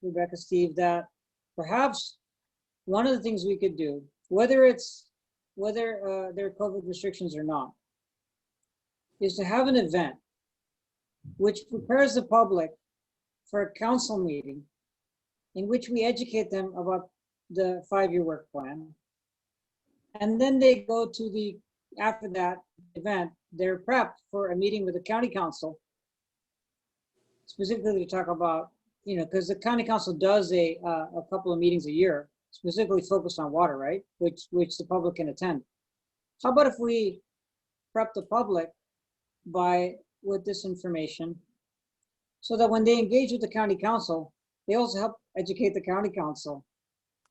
Speaker 2: Rebecca, Steve, that perhaps one of the things we could do, whether there are COVID restrictions or not, is to have an event which prepares the public for a council meeting in which we educate them about the 5-year work plan. And then they go to after that event, they're prepped for a meeting with the county council, specifically to talk about, because the county council does a couple of meetings a year, specifically focused on water, right? Which the public can attend. How about if we prep the public with this information so that when they engage with the county council, they also help educate the county council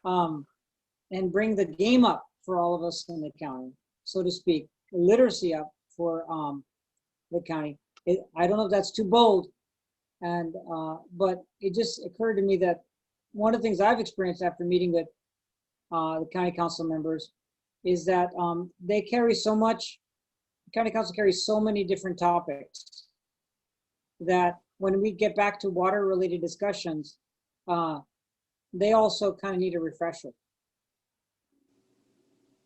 Speaker 2: and bring the game up for all of us in the county, so to speak, literacy up for the county. I don't know if that's too bold, but it just occurred to me that one of the things I've experienced after meeting with the county council members is that they carry so much, the county council carries so many different topics that when we get back to water related discussions, they also kind of need a refresher.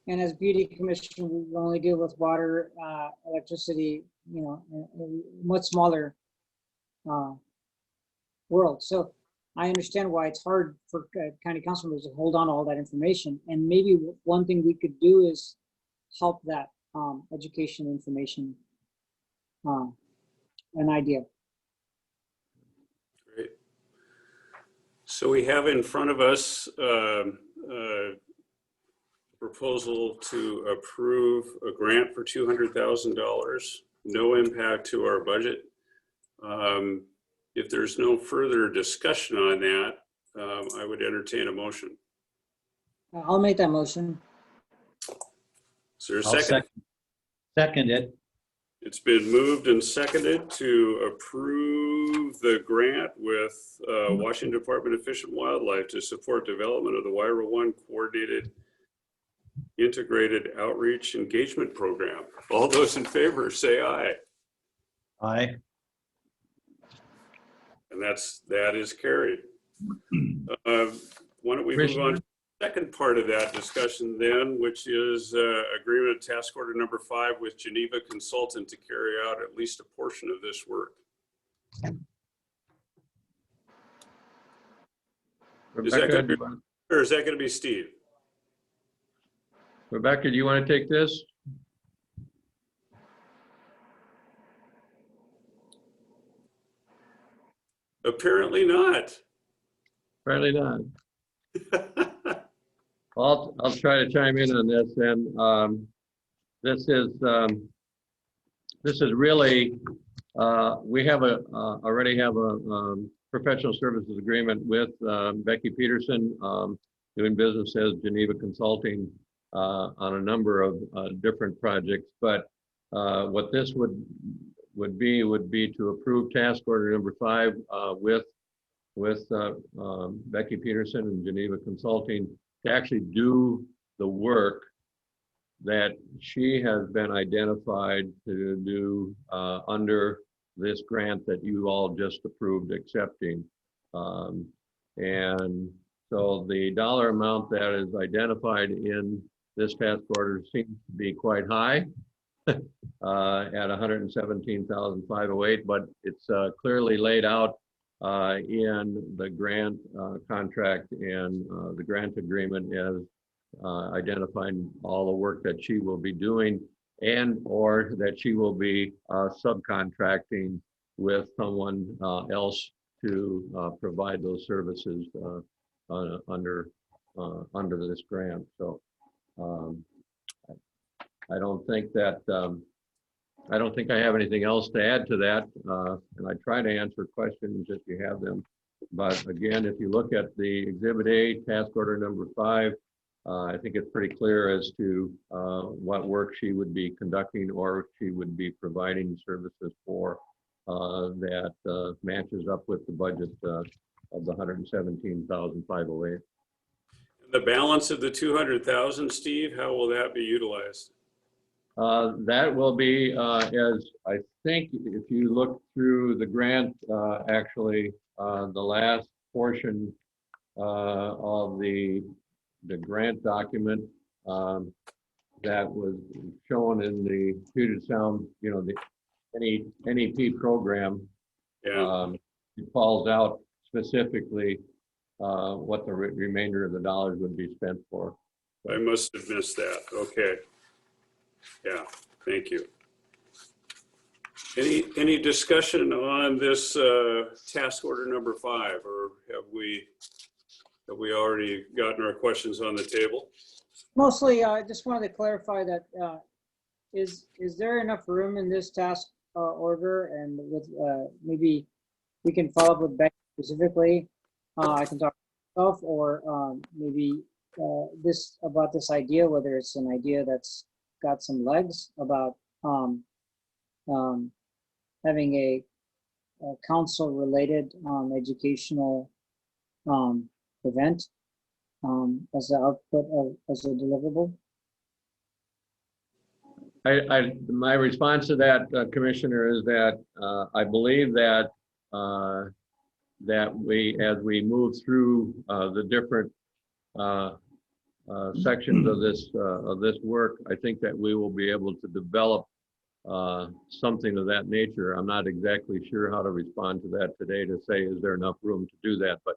Speaker 2: And as beauty commission, we only deal with water, electricity, a much smaller world. So I understand why it's hard for county council members to hold on to all that information. And maybe one thing we could do is help that education information, an idea.
Speaker 1: Great. So we have in front of us proposal to approve a grant for $200,000, no impact to our budget. If there's no further discussion on that, I would entertain a motion.
Speaker 2: I'll make that motion.
Speaker 1: Is there a
Speaker 3: I'll
Speaker 1: second?
Speaker 3: Second it.
Speaker 1: It's been moved and seconded to approve the grant with Washington Department of Fish and Wildlife to support development of the WIRA 1 Coordinated Integrated Outreach Engagement Program. All those in favor say aye.
Speaker 3: Aye.
Speaker 1: And that is carried. Why don't we move on to the second part of that discussion then, which is agreement task order number 5 with Geneva Consultant to carry out at least a portion of this work. Is that going to be Steve?
Speaker 10: Rebecca, do you want to take this?
Speaker 1: Apparently not.
Speaker 10: Apparently not. I'll try to chime in on this. And this is really we have already have a professional services agreement with Becky Peterson, doing business as Geneva Consulting on a number of different projects. But what this would be to approve task order number 5 with Becky Peterson and Geneva Consulting to actually do the work that she has been identified to do under this grant that you all just approved accepting. And so the dollar amount that is identified in this task order seems to be quite high at $117,508, but it's clearly laid out in the grant contract and the grant agreement as identifying all the work that she will be doing and or that she will be subcontracting with someone else to provide those services under under this grant. So I don't think that I don't think I have anything else to add to that. And I try to answer questions if you have them. But again, if you look at the Exhibit A, task order number 5, I think it's pretty clear as to what work she would be conducting or she would be providing services for that matches up with the budget of the $117,508.
Speaker 1: The balance of the 200,000, Steve, how will that be utilized?
Speaker 10: That will be, as I think, if you look through the grant, actually, the last portion of the grant document that was shown in the Puget Sound, you know, the NEP program,
Speaker 1: Yeah,
Speaker 10: it calls out specifically what the remainder of the dollars would be spent for.
Speaker 1: I must have missed that. Okay. Yeah, thank you. Any discussion on this task order number 5, or have we already gotten our questions on the table?
Speaker 2: Mostly, I just wanted to clarify that is there enough room in this task order, and with maybe we can follow up with Becky specifically. I can talk to myself, or maybe this idea, whether it's an idea that's got some legs about having a council-related educational event as the output of as a deliverable.
Speaker 10: My response to that, Commissioner, is that I believe that that as we move through the different sections of this work, I think that we will be able to develop something of that nature. I'm not exactly sure how to respond to that today to say, is there enough room to do that? But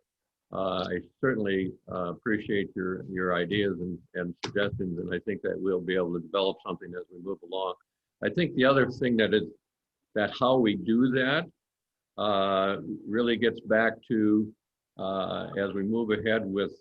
Speaker 10: I certainly appreciate your ideas and suggestions, and I think that we'll be able to develop something as we move along. I think the other thing that how we do that really gets back to as we move ahead with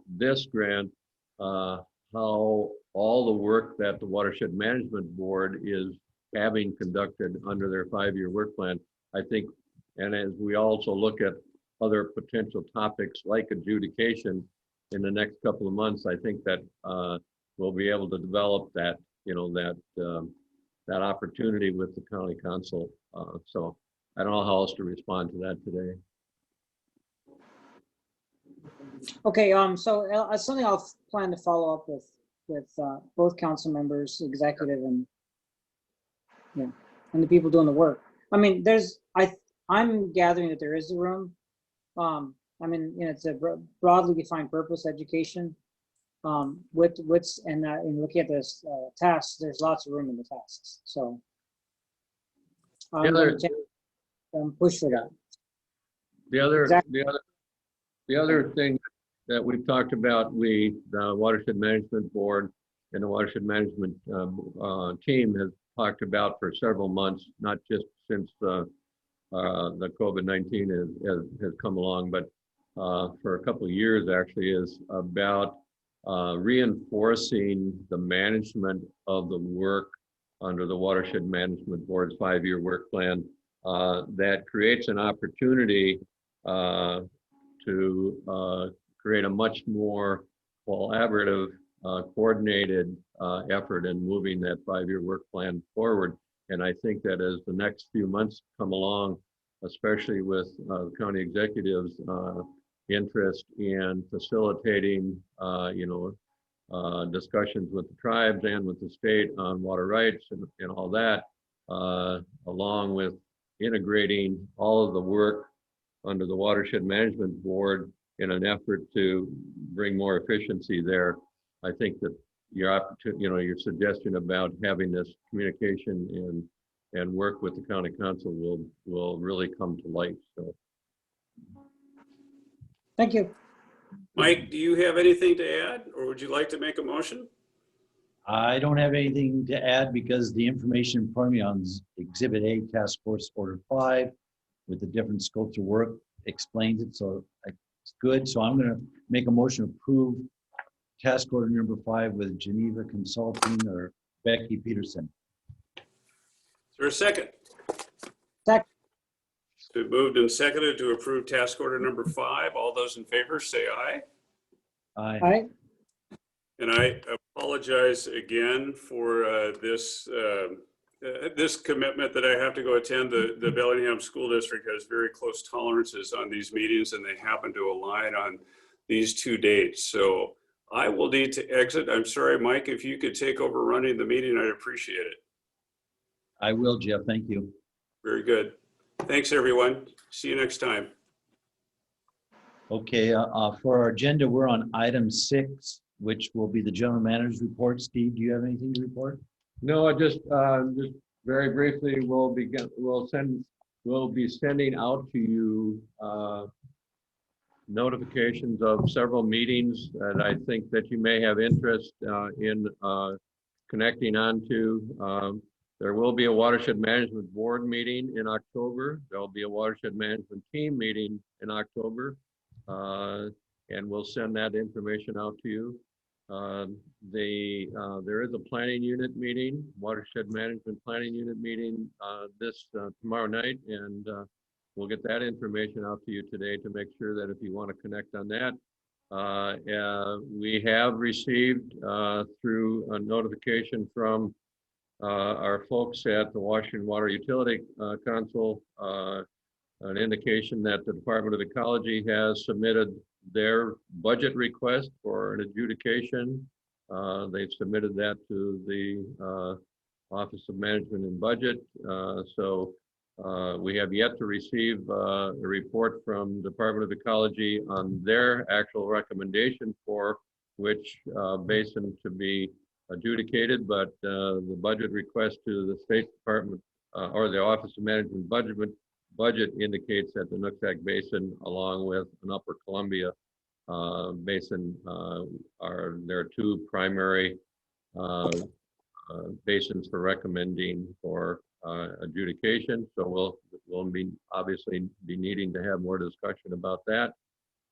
Speaker 10: this grant, how all the work that the Watershed Management Board is having conducted under their 5-year work plan, I think, and as we also look at other potential topics like adjudication in the next couple of months, I think that we'll be able to develop that, you know, that opportunity with the county council. So I don't know how else to respond to that today.
Speaker 2: Okay, so something I'll plan to follow up with both council members, executive, and and the people doing the work. I mean, I'm gathering that there is a room. I mean, you know, it's a broadly defined purpose education. With in looking at this tasks, there's lots of room in the tasks. So I'm going to push for that.
Speaker 10: The other thing that we've talked about, the Watershed Management Board and the Watershed Management team has talked about for several months, not just since the COVID-19 has come along, but for a couple of years actually, is about reinforcing the management of the work under the Watershed Management Board's 5-year work plan that creates an opportunity to create a much more collaborative, coordinated effort in moving that 5-year work plan forward. And I think that as the next few months come along, especially with the county executives' interest in facilitating, discussions with the tribes and with the state on water rights and all that, along with integrating all of the work under the Watershed Management Board in an effort to bring more efficiency there. I think that your suggestion about having this communication and work with the county council will really come to light. So,
Speaker 2: thank you.
Speaker 1: Mike, do you have anything to add, or would you like to make a motion?
Speaker 3: I don't have anything to add because the information in front of me on Exhibit A, Task Force Order 5, with the different scopes of work explains it. So it's good. So I'm going to make a motion to approve task order number 5 with Geneva Consulting or Becky Peterson.
Speaker 1: Is there a second?
Speaker 2: Second.
Speaker 1: It's been moved and seconded to approve task order number 5. All those in favor say aye.
Speaker 3: Aye.
Speaker 2: Aye.
Speaker 1: And I apologize again for this commitment that I have to go attend. The Bellingham School District has very close tolerances on these meetings, and they happen to align on these 2 dates. So I will need to exit. I'm sorry, Mike, if you could take over running the meeting, I'd appreciate it.
Speaker 3: I will, Jeff. Thank you.
Speaker 1: Very good. Thanks, everyone. See you next time.
Speaker 3: Okay, for our agenda, we're on item 6, which will be the general manager's report. Steve, do you have anything to report?
Speaker 10: No, I just very briefly, we'll be sending out to you notifications of several meetings that I think that you may have interest in connecting onto. There will be a Watershed Management Board meeting in October. There'll be a Watershed Management Team meeting in October, and we'll send that information out to you. There is a planning unit meeting, Watershed Management Planning Unit meeting this tomorrow night, and we'll get that information out to you today to make sure that if you want to connect on that. We have received through a notification from our folks at the Washington Water Utility Council an indication that the Department of Ecology has submitted their budget request for an adjudication. They've submitted that to the Office of Management and Budget. So we have yet to receive a report from Department of Ecology on their actual recommendation for which basin to be adjudicated, but the budget request to the State Department or the Office of Management Budget indicates that the Nooksack Basin, along with an Upper Columbia Basin, are their 2 primary basins for recommending for adjudication. So we'll be obviously be needing to have more discussion about that.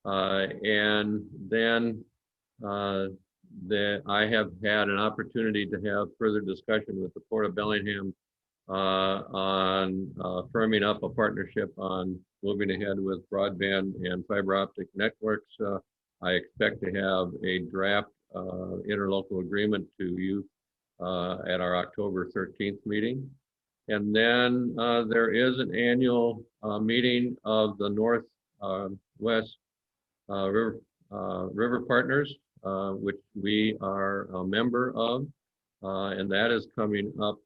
Speaker 10: And then I have had an opportunity to have further discussion with the Port of Bellingham on firming up a partnership on moving ahead with broadband and fiber optic networks. I expect to have a draft interlocal agreement to you at our October 13th meeting. And then there is an annual meeting of the Northwest River Partners, which we are a member of, and that is coming up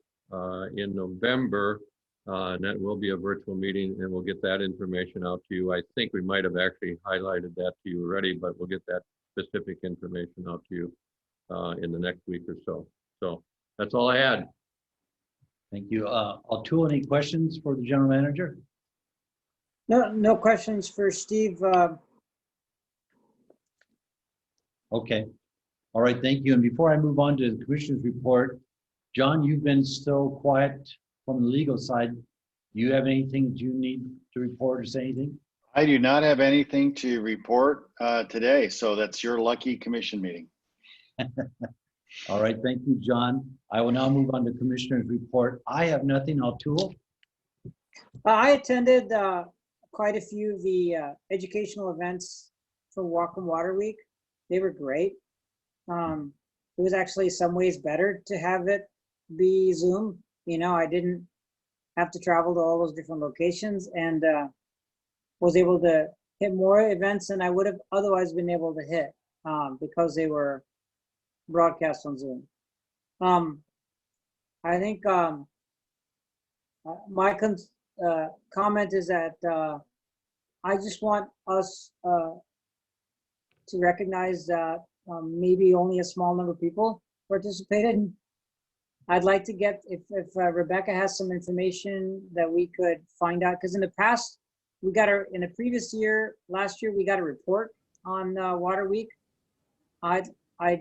Speaker 10: in November, and that will be a virtual meeting, and we'll get that information out to you. I think we might have actually highlighted that to you already, but we'll get that specific information out to you in the next week or so. So that's all I had.
Speaker 3: Thank you. O'Toole, any questions for the general manager?
Speaker 2: No questions for Steve.
Speaker 3: Okay. All right, thank you. And before I move on to the commissioner's report, John, you've been so quiet from the legal side. Do you have anything that you need to report or say anything?
Speaker 5: I do not have anything to report today, so that's your lucky commission meeting.
Speaker 3: All right, thank you, John. I will now move on to commissioner's report. I have nothing. O'Toole?
Speaker 2: I attended quite a few of the educational events for Whatcom Water Week. They were great. It was actually some ways better to have it be Zoom. You know, I didn't have to travel to all those different locations, and was able to hit more events than I would have otherwise been able to hit because they were broadcast on Zoom. I think my comment is that I just want us to recognize that maybe only a small number of people participated. I'd like to get, if Rebecca has some information that we could find out, because in the past, we got in a previous year, last year, we got a report on Water Week. I'd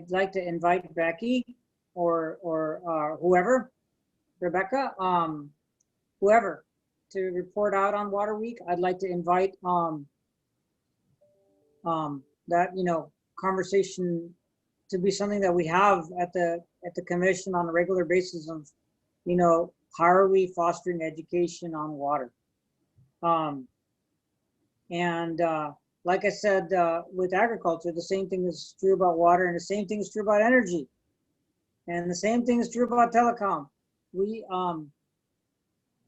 Speaker 2: like to invite Becky or whoever, Rebecca, whoever, to report out on Water Week. I'd like to invite that, conversation to be something that we have at the commission on a regular basis of, you know, how are we fostering education on water? Like I said, with agriculture, the same thing is true about water, and the same thing is true about energy, and the same thing is true about telecom.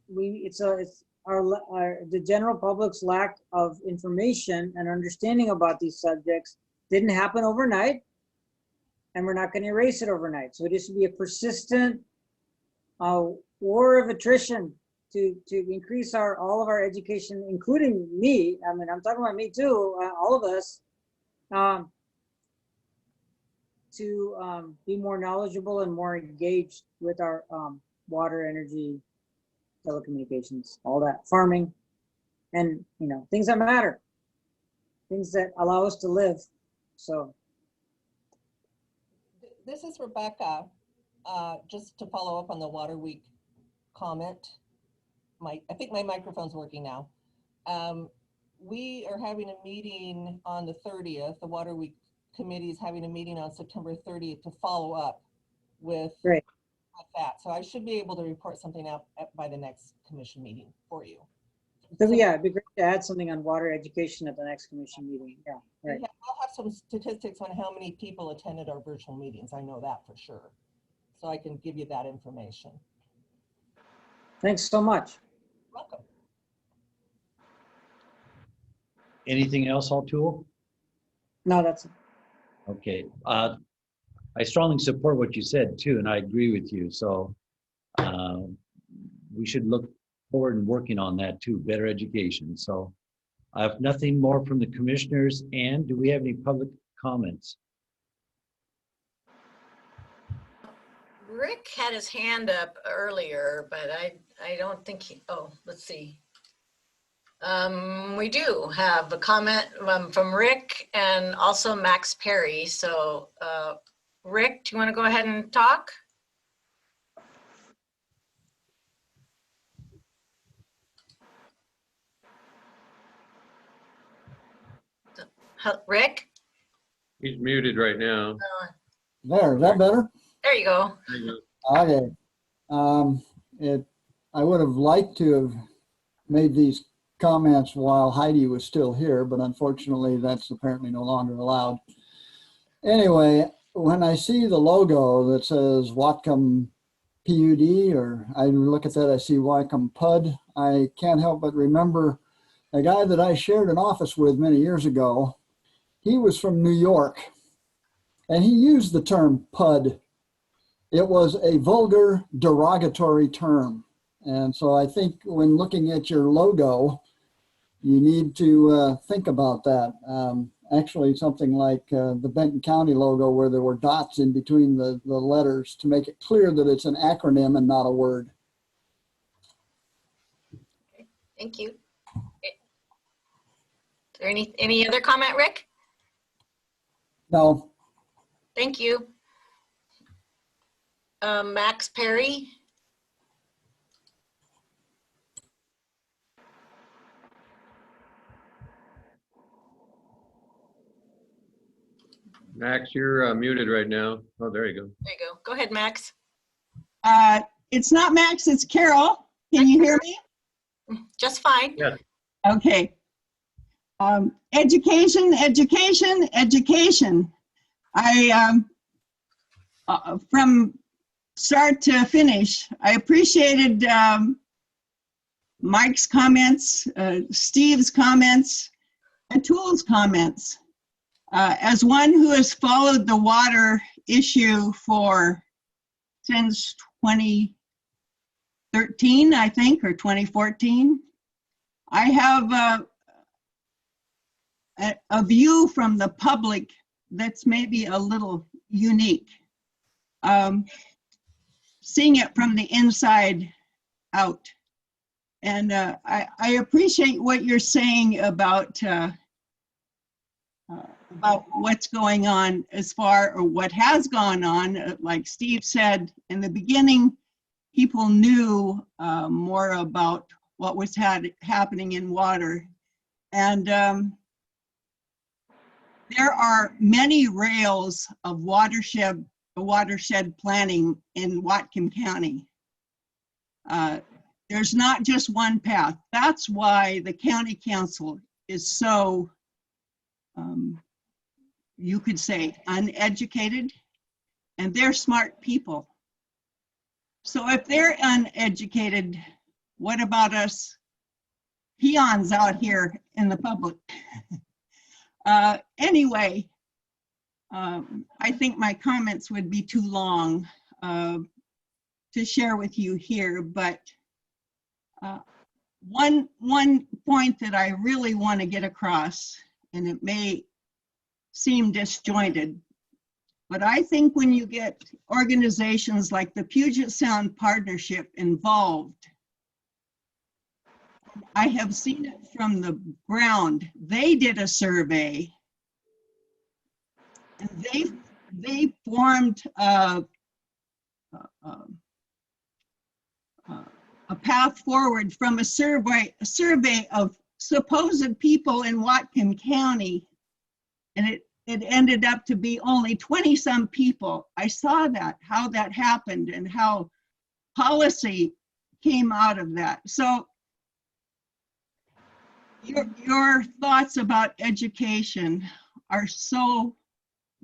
Speaker 2: It's the general public's lack of information and understanding about these subjects didn't happen overnight, and we're not going to erase it overnight. So it needs to be a persistent war of attrition to increase all of our education, including me. I mean, I'm talking about me too, all of us, to be more knowledgeable and more engaged with our water, energy, telecommunications, all that, farming, and, you know, things that matter, things that allow us to live. So
Speaker 11: This is Rebecca. Just to follow up on the Water Week comment. I think my microphone's working now. We are having a meeting on the 30th. The Water Week Committee is having a meeting on September 30th to follow up with that. So I should be able to report something out by the next commission meeting for you.
Speaker 2: So yeah, it'd be great to add something on water education at the next commission meeting. Yeah, right.
Speaker 11: I'll have some statistics on how many people attended our virtual meetings. I know that for sure. So I can give you that information.
Speaker 2: Thanks so much.
Speaker 11: Welcome.
Speaker 3: Anything else, Altul?
Speaker 2: No, that's it.
Speaker 3: Okay. I strongly support what you said too, and I agree with you. So we should look forward and working on that too, better education. So I have nothing more from the commissioners. And do we have any public comments?
Speaker 12: Rick had his hand up earlier, but I don't think he, oh, let's see. We do have a comment from Rick and also Max Perry. So Rick, do you want to go ahead and talk? Rick?
Speaker 10: He's muted right now.
Speaker 13: There, is that better?
Speaker 12: There you go.
Speaker 13: Okay. I would have liked to have made these comments while Heidi was still here, but unfortunately that's apparently no longer allowed. Anyway, when I see the logo that says Whatcom PUD, or I look at that, I see Whatcom PUD, I can't help but remember a guy that I shared an office with many years ago. He was from New York, and he used the term PUD. It was a vulgar, derogatory term. And so I think when looking at your logo, you need to think about that. Actually, something like the Benton County logo, where there were dots in between the letters to make it clear that it's an acronym and not a word.
Speaker 12: Okay, thank you. Is there any other comment, Rick?
Speaker 13: No.
Speaker 12: Thank you. Max Perry.
Speaker 10: Max, you're muted right now. Oh, there you go.
Speaker 12: There you go. Go ahead, Max.
Speaker 14: It's not Max, it's Carol. Can you hear me?
Speaker 12: Just fine.
Speaker 10: Yes.
Speaker 14: Okay. Education, education, education. From start to finish, I appreciated Mike's comments, Steve's comments, and Tool's comments. As one who has followed the water issue since 2013, I think, or 2014, I have a view from the public that's maybe a little unique. Seeing it from the inside out. And I appreciate what you're saying about what's going on or what has gone on. Like Steve said in the beginning, people knew more about what was happening in water. And there are many rails of watershed planning in Whatcom County. There's not just one path. That's why the county council is so, you could say, uneducated, and they're smart people. So if they're uneducated, what about us peons out here in the public? Anyway, I think my comments would be too long to share with you here, but one point that I really want to get across, and it may seem disjointed, but I think when you get organizations like the Puget Sound Partnership involved, I have seen it from the ground. They did a survey, and they formed a path forward from a survey of supposed people in Whatcom County, and it ended up to be only 20-some people. I saw that, how that happened, and how policy came out of that. So your thoughts about education are so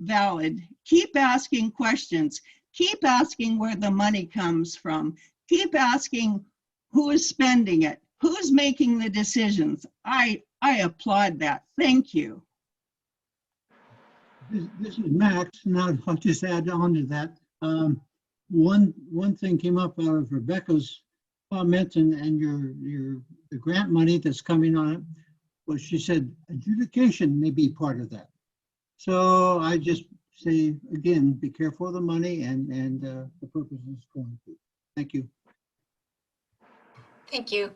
Speaker 14: valid. Keep asking questions. Keep asking where the money comes from. Keep asking who is spending it, who's making the decisions. I applaud that. Thank you.
Speaker 15: This is Max. Now I'll just add on to that. One thing came up out of Rebecca's comments and the grant money that's coming on it, was she said adjudication may be part of that. So I just say again, be careful of the money and the purpose it's going to. Thank you.
Speaker 12: Thank you.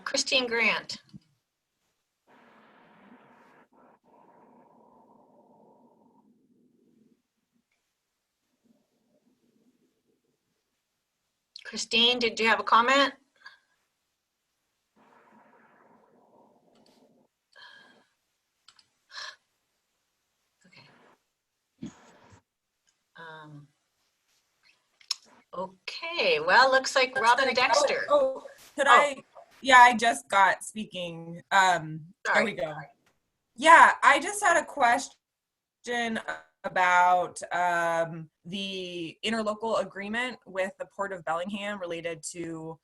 Speaker 12: Christine Grant. Christine, did you have a comment? Okay, well, looks like Robin Dexter.
Speaker 16: Yeah, I just got speaking. There we go. Yeah, I just had a question about the interlocal agreement with the Port of Bellingham related to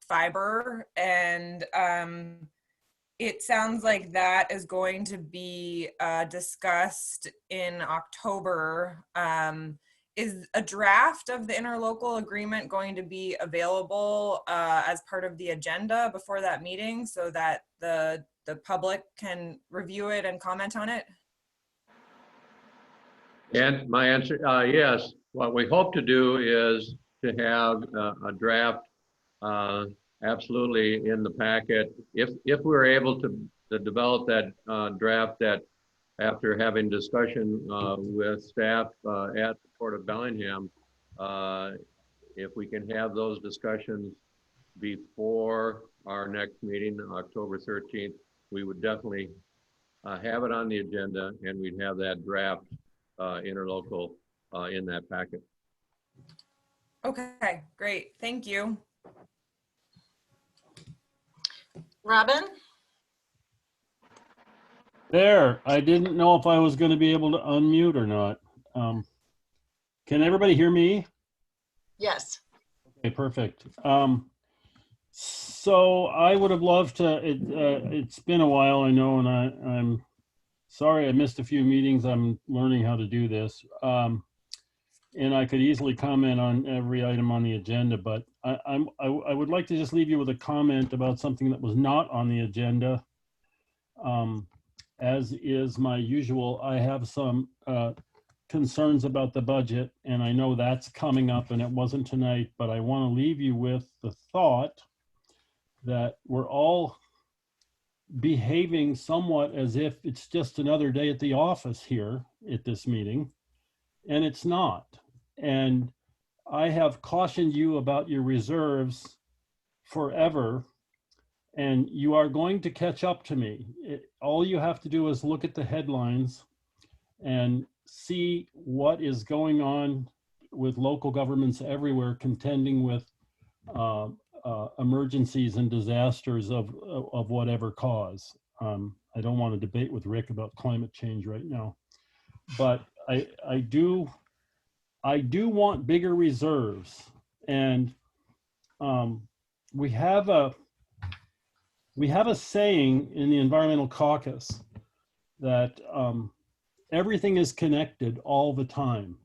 Speaker 16: fiber, and it sounds like that is going to be discussed in October. Is a draft of the interlocal agreement going to be available as part of the agenda before that meeting so that the public can review it and comment on it?
Speaker 10: And my answer, yes. What we hope to do is to have a draft absolutely in the packet. If we're able to develop that draft that after having discussion with staff at the Port of Bellingham, if we can have those discussions before our next meeting, October 13th, we would definitely have it on the agenda, and we'd have that draft interlocal in that packet.
Speaker 16: Okay, great. Thank you.
Speaker 12: Robin?
Speaker 17: There, I didn't know if I was going to be able to unmute or not. Can everybody hear me?
Speaker 12: Yes.
Speaker 17: Okay, perfect. So I would have loved to, it's been a while, I know, and I'm sorry I missed a few meetings. I'm learning how to do this. And I could easily comment on every item on the agenda, but I would like to just leave you with a comment about something that was not on the agenda. As is my usual, I have some concerns about the budget, and I know that's coming up, and it wasn't tonight, but I want to leave you with the thought that we're all behaving somewhat as if it's just another day at the office here at this meeting, and it's not. And I have cautioned you about your reserves forever, and you are going to catch up to me. All you have to do is look at the headlines and see what is going on with local governments everywhere contending with emergencies and disasters of whatever cause. I don't want to debate with Rick about climate change right now, but I do want bigger reserves, and we have a saying in the Environmental Caucus that everything is connected all the time.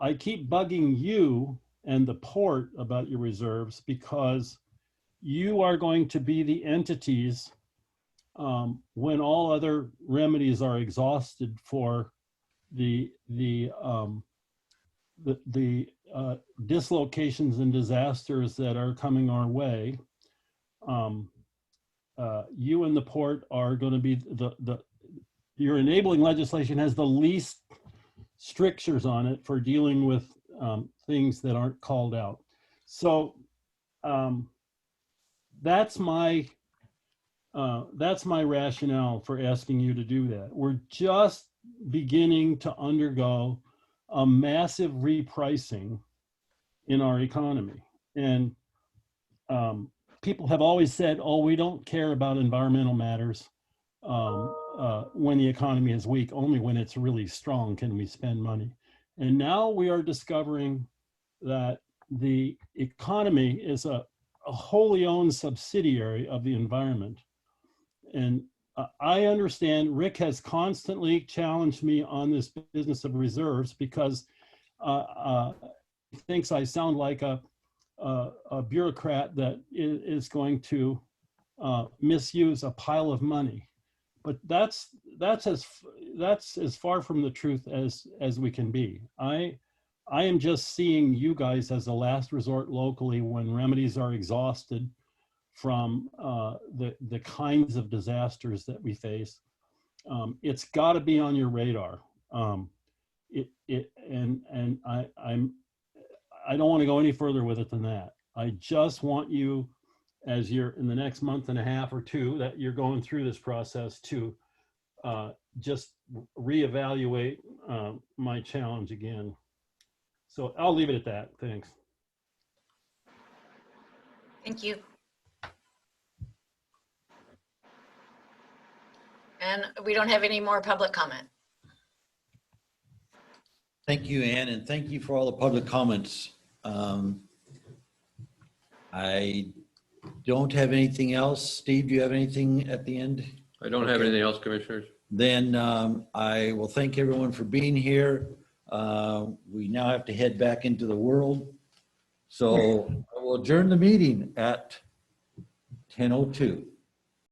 Speaker 17: I keep bugging you and the port about your reserves because you are going to be the entities when all other remedies are exhausted for the dislocations and disasters that are coming our way. You and the port are going to be your enabling legislation has the least strictures on it for dealing with things that aren't called out. So that's my rationale for asking you to do that. We're just beginning to undergo a massive repricing in our economy. And people have always said, oh, we don't care about environmental matters when the economy is weak. Only when it's really strong can we spend money. And now we are discovering that the economy is a wholly owned subsidiary of the environment. And I understand Rick has constantly challenged me on this business of reserves because he thinks I sound like a bureaucrat that is going to misuse a pile of money. But that's as far from the truth as we can be. I am just seeing you guys as a last resort locally when remedies are exhausted from the kinds of disasters that we face. It's got to be on your radar. I don't want to go any further with it than that. I just want you, as you're in the next month and a half or two that you're going through this process, to just reevaluate my challenge again. So I'll leave it at that. Thanks.
Speaker 12: Thank you. And we don't have any more public comment.
Speaker 3: Thank you, Ann, and thank you for all the public comments. I don't have anything else. Steve, do you have anything at the end?
Speaker 10: I don't have anything else, Commissioners.
Speaker 3: Then I will thank everyone for being here. We now have to head back into the world. So I will adjourn the meeting at 10:02.